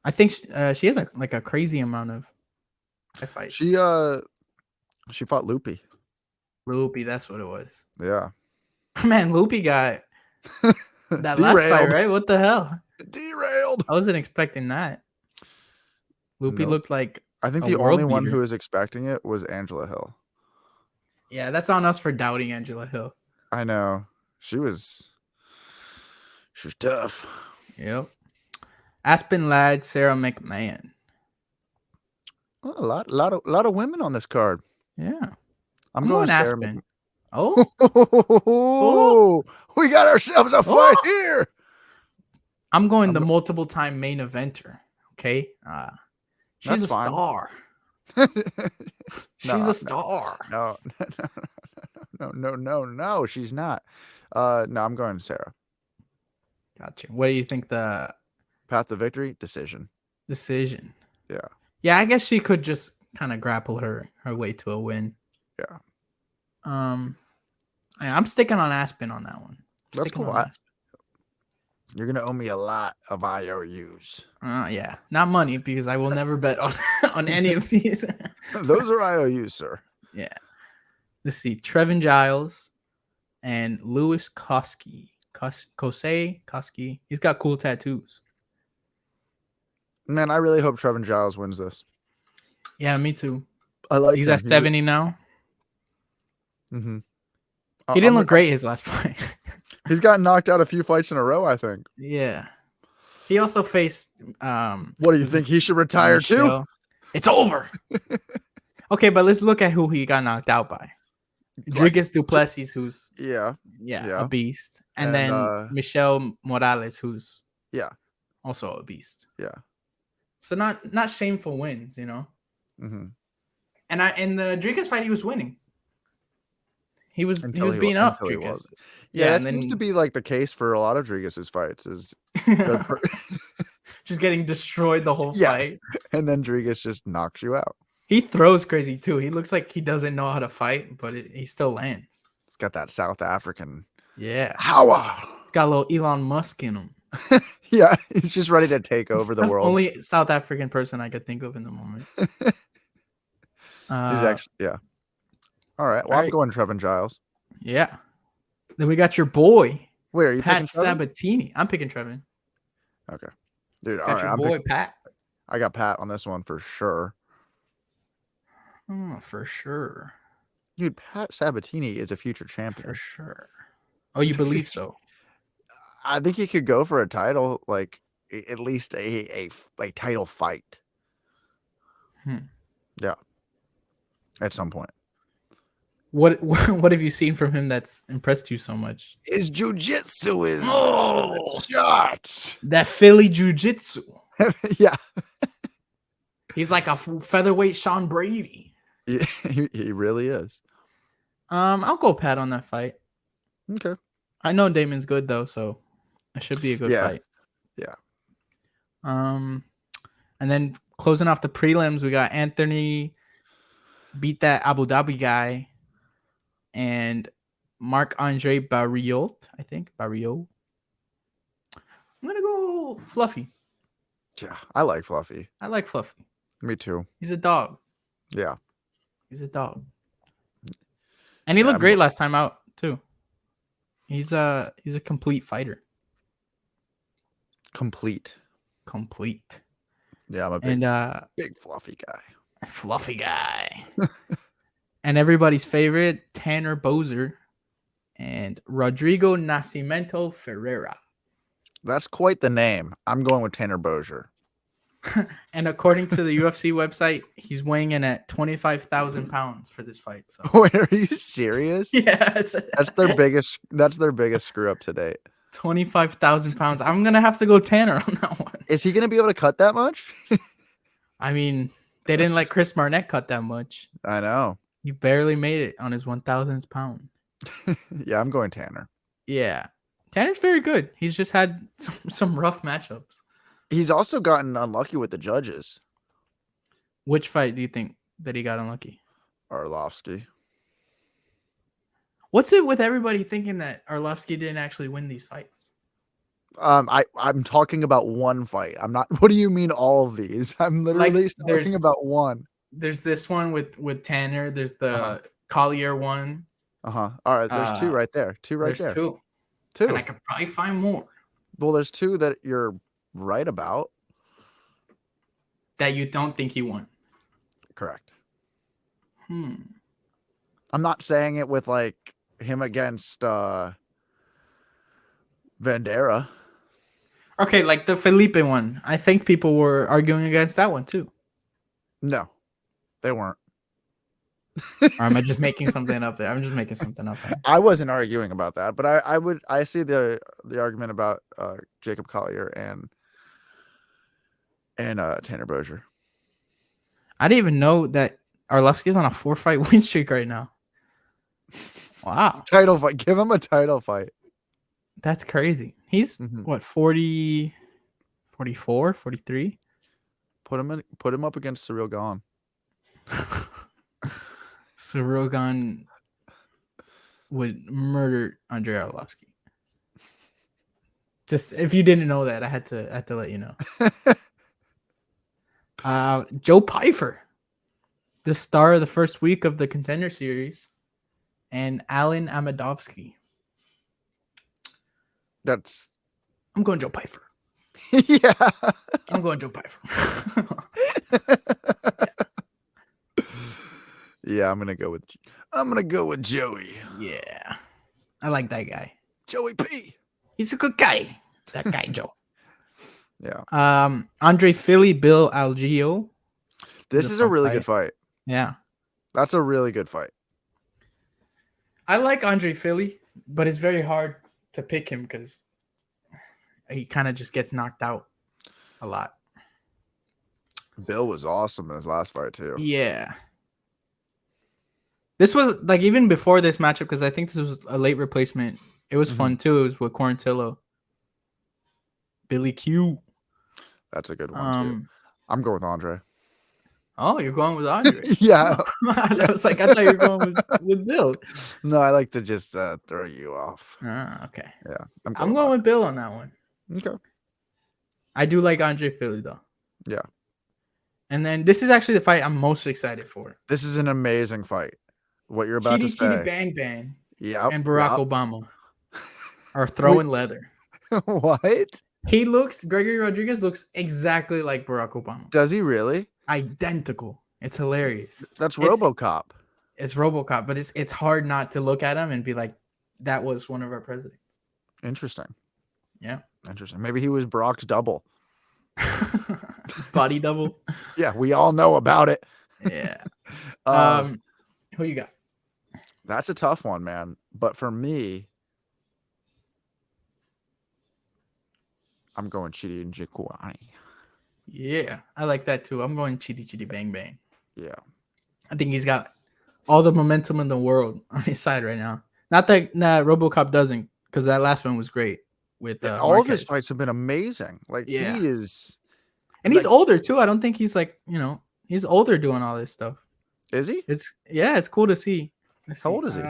I think she has a crazy amount of fights. She fought Loopy. Loopy, that's what it was. Yeah. Man, Loopy got that last fight, right? What the hell? Derailed. I wasn't expecting that. Loopy looked like I think the only one who was expecting it was Angela Hill. Yeah, that's on us for doubting Angela Hill. I know. She was tough. Yep. Aspen Ladd, Sarah McMahon. Oh, a lot of women on this card. Yeah. I'm going Aspen. Oh, we got ourselves a fight here. I'm going the multiple time main eventer. Okay. She's a star. She's a star. No, she's not. No, I'm going Sarah. Gotcha. What do you think the path to victory? Decision. Yeah. Yeah, I guess she could just kind of grapple her way to a win. Yeah. I'm sticking on Aspen on that one. That's cool. You're gonna owe me a lot of IOUs. Yeah, not money because I will never bet on any of these. Those are IOUs, sir. Yeah. Let's see. Trevin Giles and Louis Koski. Koski. He's got cool tattoos. Man, I really hope Trevin Giles wins this. Yeah, me too. I like He's him. at 70 now. Mm-hmm. He didn't look great his last fight. He's gotten knocked out a few fights in a row, I think. Yeah. He also faced what do you think? He should retire too? It's over. Okay, but let's look at who he got knocked out by. Dricus Duplessis, who's yeah, a beast. And then Michelle Morales, who's also a beast. Yeah. So not shameful wins, you know. Mm-hmm. And in the Dricus fight, he was winning. He was beating up Dricus. Yeah, that seems to be like the case for a lot of Dricus's fights. Is just getting destroyed the whole fight, and then Dricus just knocks you out. He throws crazy too. He looks like he doesn't know how to fight, but he still lands. He's got that South African. Yeah. Hara. He's got a little Elon Musk in him. Yeah, he's just ready to take over the world. Only South African person I could think of in the moment. He's actually All right. Well, I'm going Trevin Giles. Yeah. Then we got your boy. Wait, are you Pat picking Trevin? Sabatini? I'm picking Trevin. Okay, dude. Got all right, your I'm boy Pat. I got Pat on this one for sure. Oh, for sure. Dude, Pat Sabatini is a future champion. For sure. Oh, you believe so? I think he could go for a title, like at least a title fight. Yeah. At some point. What have you seen from him that's impressed you so much? His jiu-jitsu is shots. That Philly jiu-jitsu. Yeah. He's like a featherweight Sean Brady. Yeah, he really is. I'll go Pat on that fight. Okay. I know Damon's good though, so it should be a good fight. Yeah. And then closing off the prelims, we got Anthony beat that Abu Dhabi guy, and Marc-Andre Barriot, I think. Barriot. I'm gonna go Fluffy. Yeah, I like Fluffy. I like Fluffy. Me too. He's a dog. Yeah. He's a dog. And he looked great last time out too. He's a complete fighter. Complete. Yeah, I'm a big fluffy guy. Fluffy guy. And everybody's favorite, Tanner Boser and Rodrigo Nascimento Ferreira. That's quite the name. I'm going with Tanner Boser. And according to the UFC website, he's weighing in at 25,000 pounds for this fight. So. Wait, are you serious? Yes. That's their biggest screw up to date. 25,000 pounds. I'm gonna have to go Tanner on that one. Is he gonna be able to cut that much? I mean, they didn't let Chris Marnett cut that much. I know. He barely made it on his 1,000th pound. Yeah, I'm going Tanner. Yeah. Tanner's very good. He's just had some rough matchups. He's also gotten unlucky with the judges. Which fight do you think that he got unlucky? Arlovsky. What's it with everybody thinking that Arlovsky didn't actually win these fights? I'm talking about one fight. I'm not. What do you mean all of these? I'm literally talking about one. There's this one with Tanner. There's the Collier one. All right. There's two right there. There's two. And I could probably find more. Well, there's two that you're right about. That you don't think he won. Correct. I'm not saying it with like him against Vandera. Okay, like the Felipe one. I think people were arguing against that one too. No, they weren't. Or am I just making something up there? I'm just making something up there. I wasn't arguing about that, but I see the argument about Jacob Collier and Tanner Boser. I didn't even know that Arlovsky's on a 4-fight win streak right now. Wow. Title fight. Give him a title fight. That's crazy. He's what, 40, 44, 43? Put him up against Cyril Gahn. Cyril Gahn would murder Andrei Arlovsky. Just if you didn't know that, I had to let you know. Joe Pyfer, the star of the first week of the Contender Series, and Alan Amadovsky. That's I'm going Joe Pyfer. yeah. I'm going Joe Pyfer. Yeah, I'm gonna go with Joey. Yeah. I like that guy. Joey P. He's a good guy. That guy, Joe. Yeah. Andre Philly, Bill Algeo. This is a fun really good fight. Yeah. That's a really good fight. I like Andre Philly, but it's very hard to pick him because he kind of just gets knocked out a lot. Bill was awesome in his last fight too. Yeah. This was like even before this matchup because I think this was a late replacement. It was fun too. It was with Quarantillo. Billy Q. That's a good one too. I'm going with Andre. Oh, you're going with Andre. Yeah. I was like, I thought you were going with Bill. No, I like to just throw you off. Okay. Yeah. I'm going with Bill on that one. Okay. I do like Andre Philly though. Yeah. And then this is actually the fight I'm most excited for. This is an amazing fight. What you're about to say. Chitty Bang Bang. Yeah. And Barack Obama are throwing leather. What? Gregory Rodriguez looks exactly like Barack Obama. Does he really? Identical. It's hilarious. That's RoboCop. It's RoboCop, but it's hard not to look at him and be like, that was one of our presidents. Interesting. Yeah. Interesting. Maybe he was Barack's double. His body double. Yeah, we all know about it. Yeah. Who you got? That's a tough one, man. But for me, I'm going Chidi and Cucuy. Yeah, I like that too. I'm going Chitty Bang Bang. Yeah. I think he's got all the momentum in the world on his side right now. Not that RoboCop doesn't, because that last one was great. With all Marquez. of his fights have been amazing. Like he is, and he's older too. I don't think he's like he's older doing all this stuff. Is he? It's cool to see. How old is he?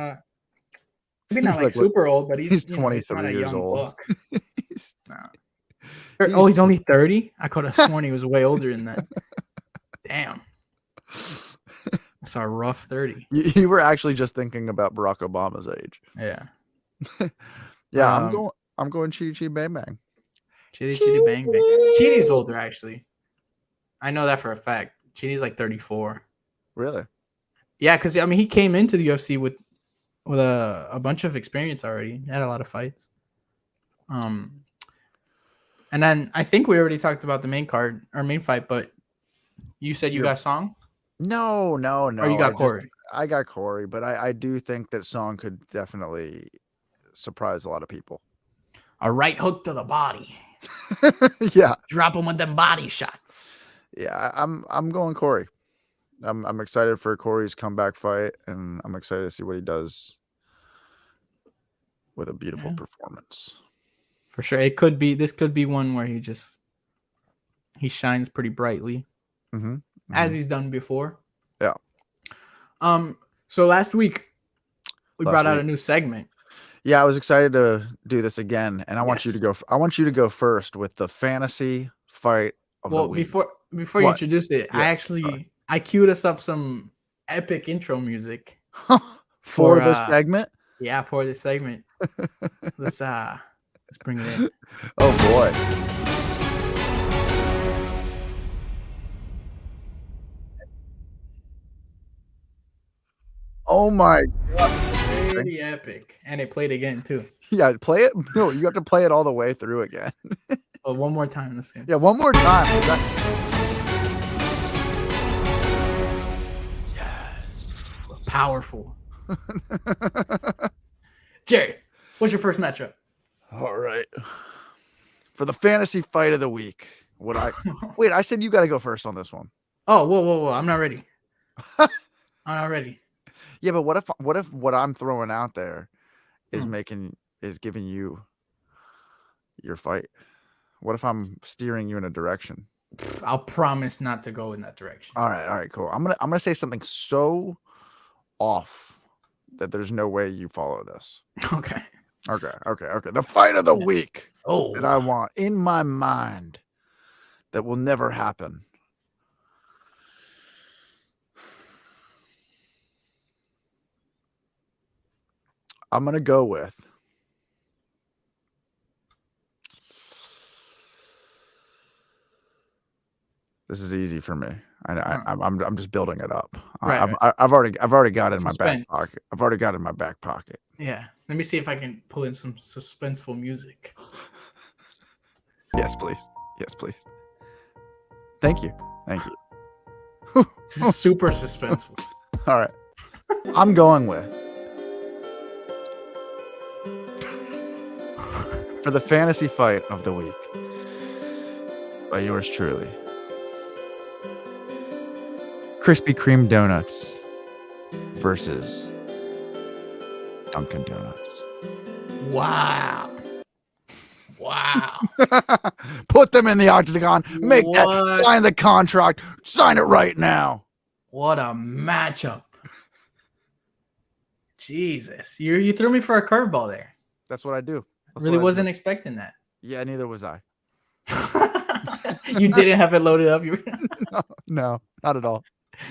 Maybe not like super old, but he's 23 years old. He's only 30. I could have sworn he was way older than that. Damn, that's a rough 30. You were actually just thinking about Barack Obama's age. Yeah. Yeah, I'm going Chitty Bang Bang. Chitty Bang Bang. Chitty's older actually. I know that for a fact. Chitty's like 34. Really? Yeah, because I mean he came into the UFC with a bunch of experience already. He had a lot of fights. And then I think we already talked about the main fight, but you said you got Song? No. Or you got Corey? I got Corey, but I do think that Song could definitely surprise a lot of people. A right hook to the body. Yeah. Drop him with them body shots. Yeah, I'm going Corey. I'm excited for Corey's comeback fight, and I'm excited to see what he does with a beautiful performance. For sure. This could be one where he shines pretty brightly. As he's done before. Yeah. So last week we brought out a new segment. Yeah, I was excited to do this again, and I want you to go. I want you to go first with the fantasy fight of the week. Before you introduce it, I queued us up some epic intro music for this segment. Yeah, for this segment. Let's bring it in. Oh boy. Oh my god. Pretty epic. And it played again too. Yeah, play it. No, you have to play it all the way through again. Oh, one more time. Let's see. Yeah, one more time. Yes. Powerful. Jerry, what's your first matchup? All right. For the fantasy fight of the week. Wait, I said you got to go first on this one. Oh, whoa. I'm not ready. I'm not ready. Yeah, but what if what I'm throwing out there is giving you your fight? What if I'm steering you in a direction? I'll promise not to go in that direction. All right, cool. I'm gonna say something so off that there's no way you follow this. Okay. The fight of the week that I want in my mind that will never happen. I'm going to go with This is easy for me. Huh. I'm just building it up. Right, I've already got it in my back Suspense. pocket. I've already got it in my back pocket. Yeah. Let me see if I can pull in some suspenseful music. Yes, please. Yes, please. Thank you. Thank you. This is super suspenseful. All right. I'm going with for the fantasy fight of the week by yours truly. Krispy Kreme donuts versus Dunkin' Donuts. Wow. Wow. Put them in the octagon. Make that. What? Sign the contract. Sign it right now. What a matchup. Jesus. You threw me for a curveball there. That's what I do. That's Really what I wasn't do. expecting that. Yeah, neither was I. You didn't have it loaded up. No, not at all.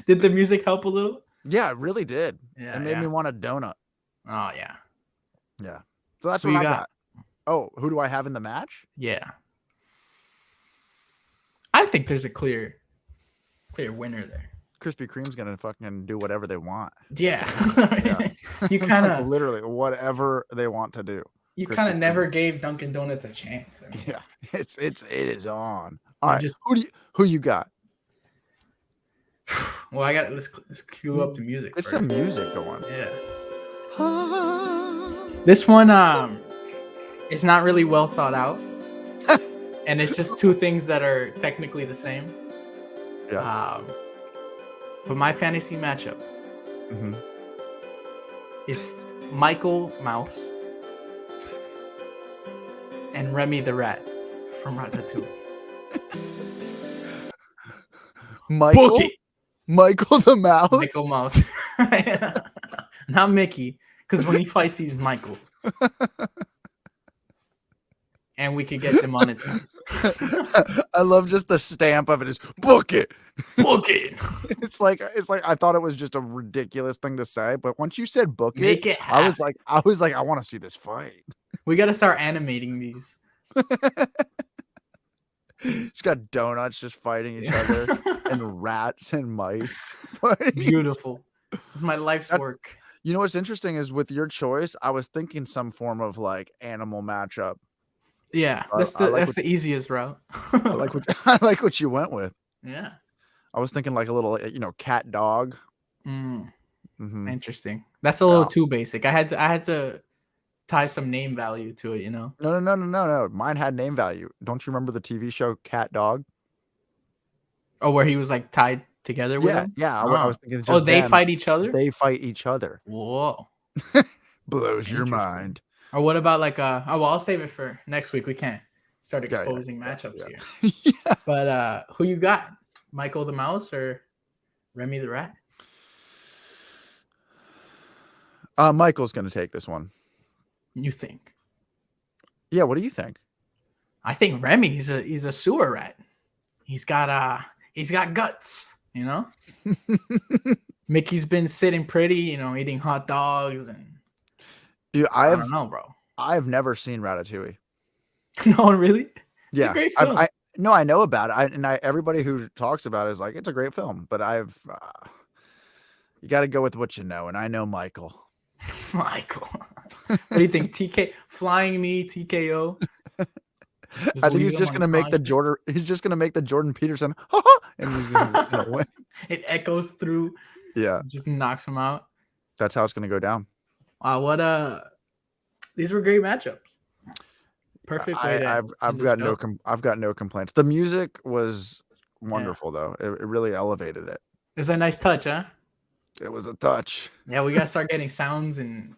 Did the music help a little? Yeah, it really did. Yeah. It made me want a donut. Oh yeah. Yeah. So that's Who what you I got? got. Oh, who do I have in the match? Yeah. I think there's a clear winner there. Krispy Kreme's gonna fucking do whatever they want. Yeah. Yeah. You kind of literally whatever they want to do. you Krispy kind of Kreme. never gave Dunkin' Donuts a chance. I mean, Yeah, it is on. All right, just- who you got? well, I got let's cue up the music. It's first. some music going. Yeah. This one is not really well thought out. And it's just two things that are technically the same. Yeah. But my fantasy matchup Mhm. is Michael Mouse and Remy the Rat from Ratatouille. Michael, Book it. Michael the Mouse. Michael Mouse. Not Mickey, because when he fights, he's Michael. And we could get demonetized. I love just the stamp of it is book it. Book it. It's like I thought it was just a ridiculous thing to say, but once you said book Make it I was happen. like I want to see this fight. We got to start animating these. It's got donuts just fighting each other and rats and mice. fighting. Beautiful. It's my life's work. You know what's interesting is with your choice, I was thinking some form of like animal matchup. Yeah, that's I like the the easiest route. I like what you went with. Yeah. I was thinking like a little, cat dog. Mm, Mhm. interesting. That's a little Yeah. too basic. I had to tie some name value to it, No. Mine had name value. Don't you remember the TV show Cat Dog? Oh, where he was like tied together with him? Yeah. I was thinking just Oh, they them. fight each other? They fight each other. Whoa. Blows your Interesting. mind. Or what about like well, I'll save it for next week. We can't start Yeah, exposing matchups yeah. here. Yeah. But who you got? Michael the Mouse or Remy the Rat? Michael's gonna take this one. You think? Yeah, what do you think? I think Remy, he's a sewer rat. He's got guts, Mickey's been sitting pretty, eating hot dogs and Dude, I don't know, bro. I've never seen Ratatouille. No, really? It's Yeah, a great film. I know about it. Everybody who talks about it is like, it's a great film. But you got to go with what you know, and I know Michael. Michael. What do you think? Flying knee TKO? I think he's just gonna make the Jordan. He's just gonna make the Jordan Peterson, and he's gonna win. It echoes through. Yeah, Just knocks him out. that's how it's gonna go down. Wow, these were great matchups. Perfect way I've got no complaints. The music was wonderful though. It really elevated it. It's a nice touch, huh? It was a touch. Yeah, we gotta start getting sounds and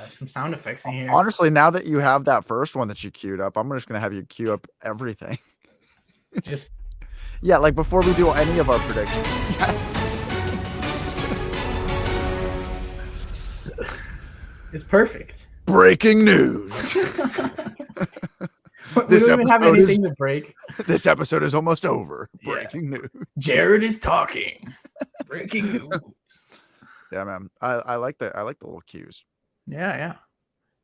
some sound effects in here. Honestly, now that you have that first one that you queued up, I'm just gonna have you queue up everything. Just Yeah, like before we do any of our predictions. it's perfect. Breaking news. We This don't even have episode is- anything to break. This episode is almost over. Yeah. Breaking news. Jared is talking. Breaking news. Yeah, man. I like the little cues. Yeah.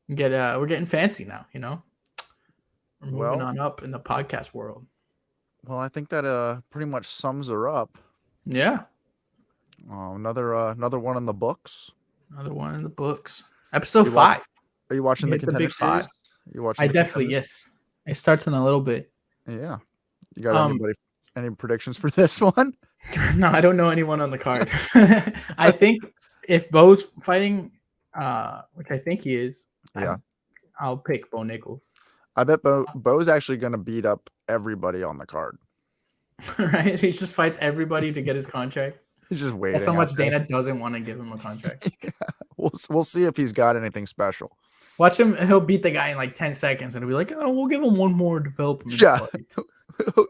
We're getting fancy now, We're moving on up in the podcast world. Well, I think that pretty much sums her up. Yeah. Another one in the books. Another one in the books. Episode You watch- 5. Are you watching We the hit the Contender big 5. Series? You watching? I the definitely, Contenders? yes. It starts in a little bit. Yeah. You got any predictions for this one? No, I don't know anyone on the card. I think if Bo's fighting, which I think he is, Yeah. I'll pick Bo Nichols. I bet Bo's actually going to beat up everybody on the card. Right? He just fights everybody to get his contract. He's just waiting. That's how much out there. Dana doesn't want to give him a contract. Yeah. We'll see if he's got anything special. Watch him. He'll beat the guy in like 10 seconds and he'll be like, oh, we'll give him one more development. Yeah. fight."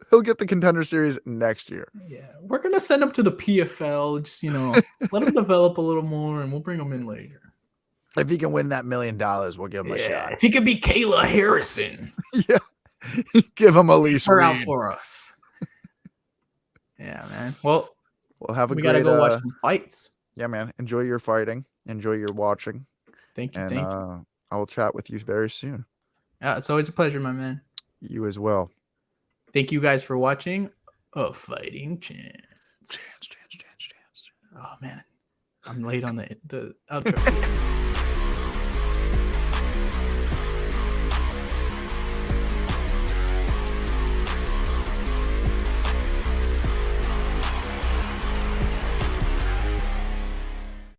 He'll get the Contender Series next year. Yeah. We're going to send him to the PFL. Just, let him develop a little more and we'll bring him in later. If he can win that $1 million, we'll give him a shot. If he could be Kayla Harrison. Yeah. Give him Elise Her out Reed. for us. Yeah, man. Well, We'll have a we great. gotta go watch some fights. Yeah, man. Enjoy your fighting. Enjoy your watching. Thank you. And Thank you. I will chat with you very soon. Yeah, it's always a pleasure, my man. You as well. Thank you guys for watching A Fighting Chance. Chance. Oh man, I'm late on the outro.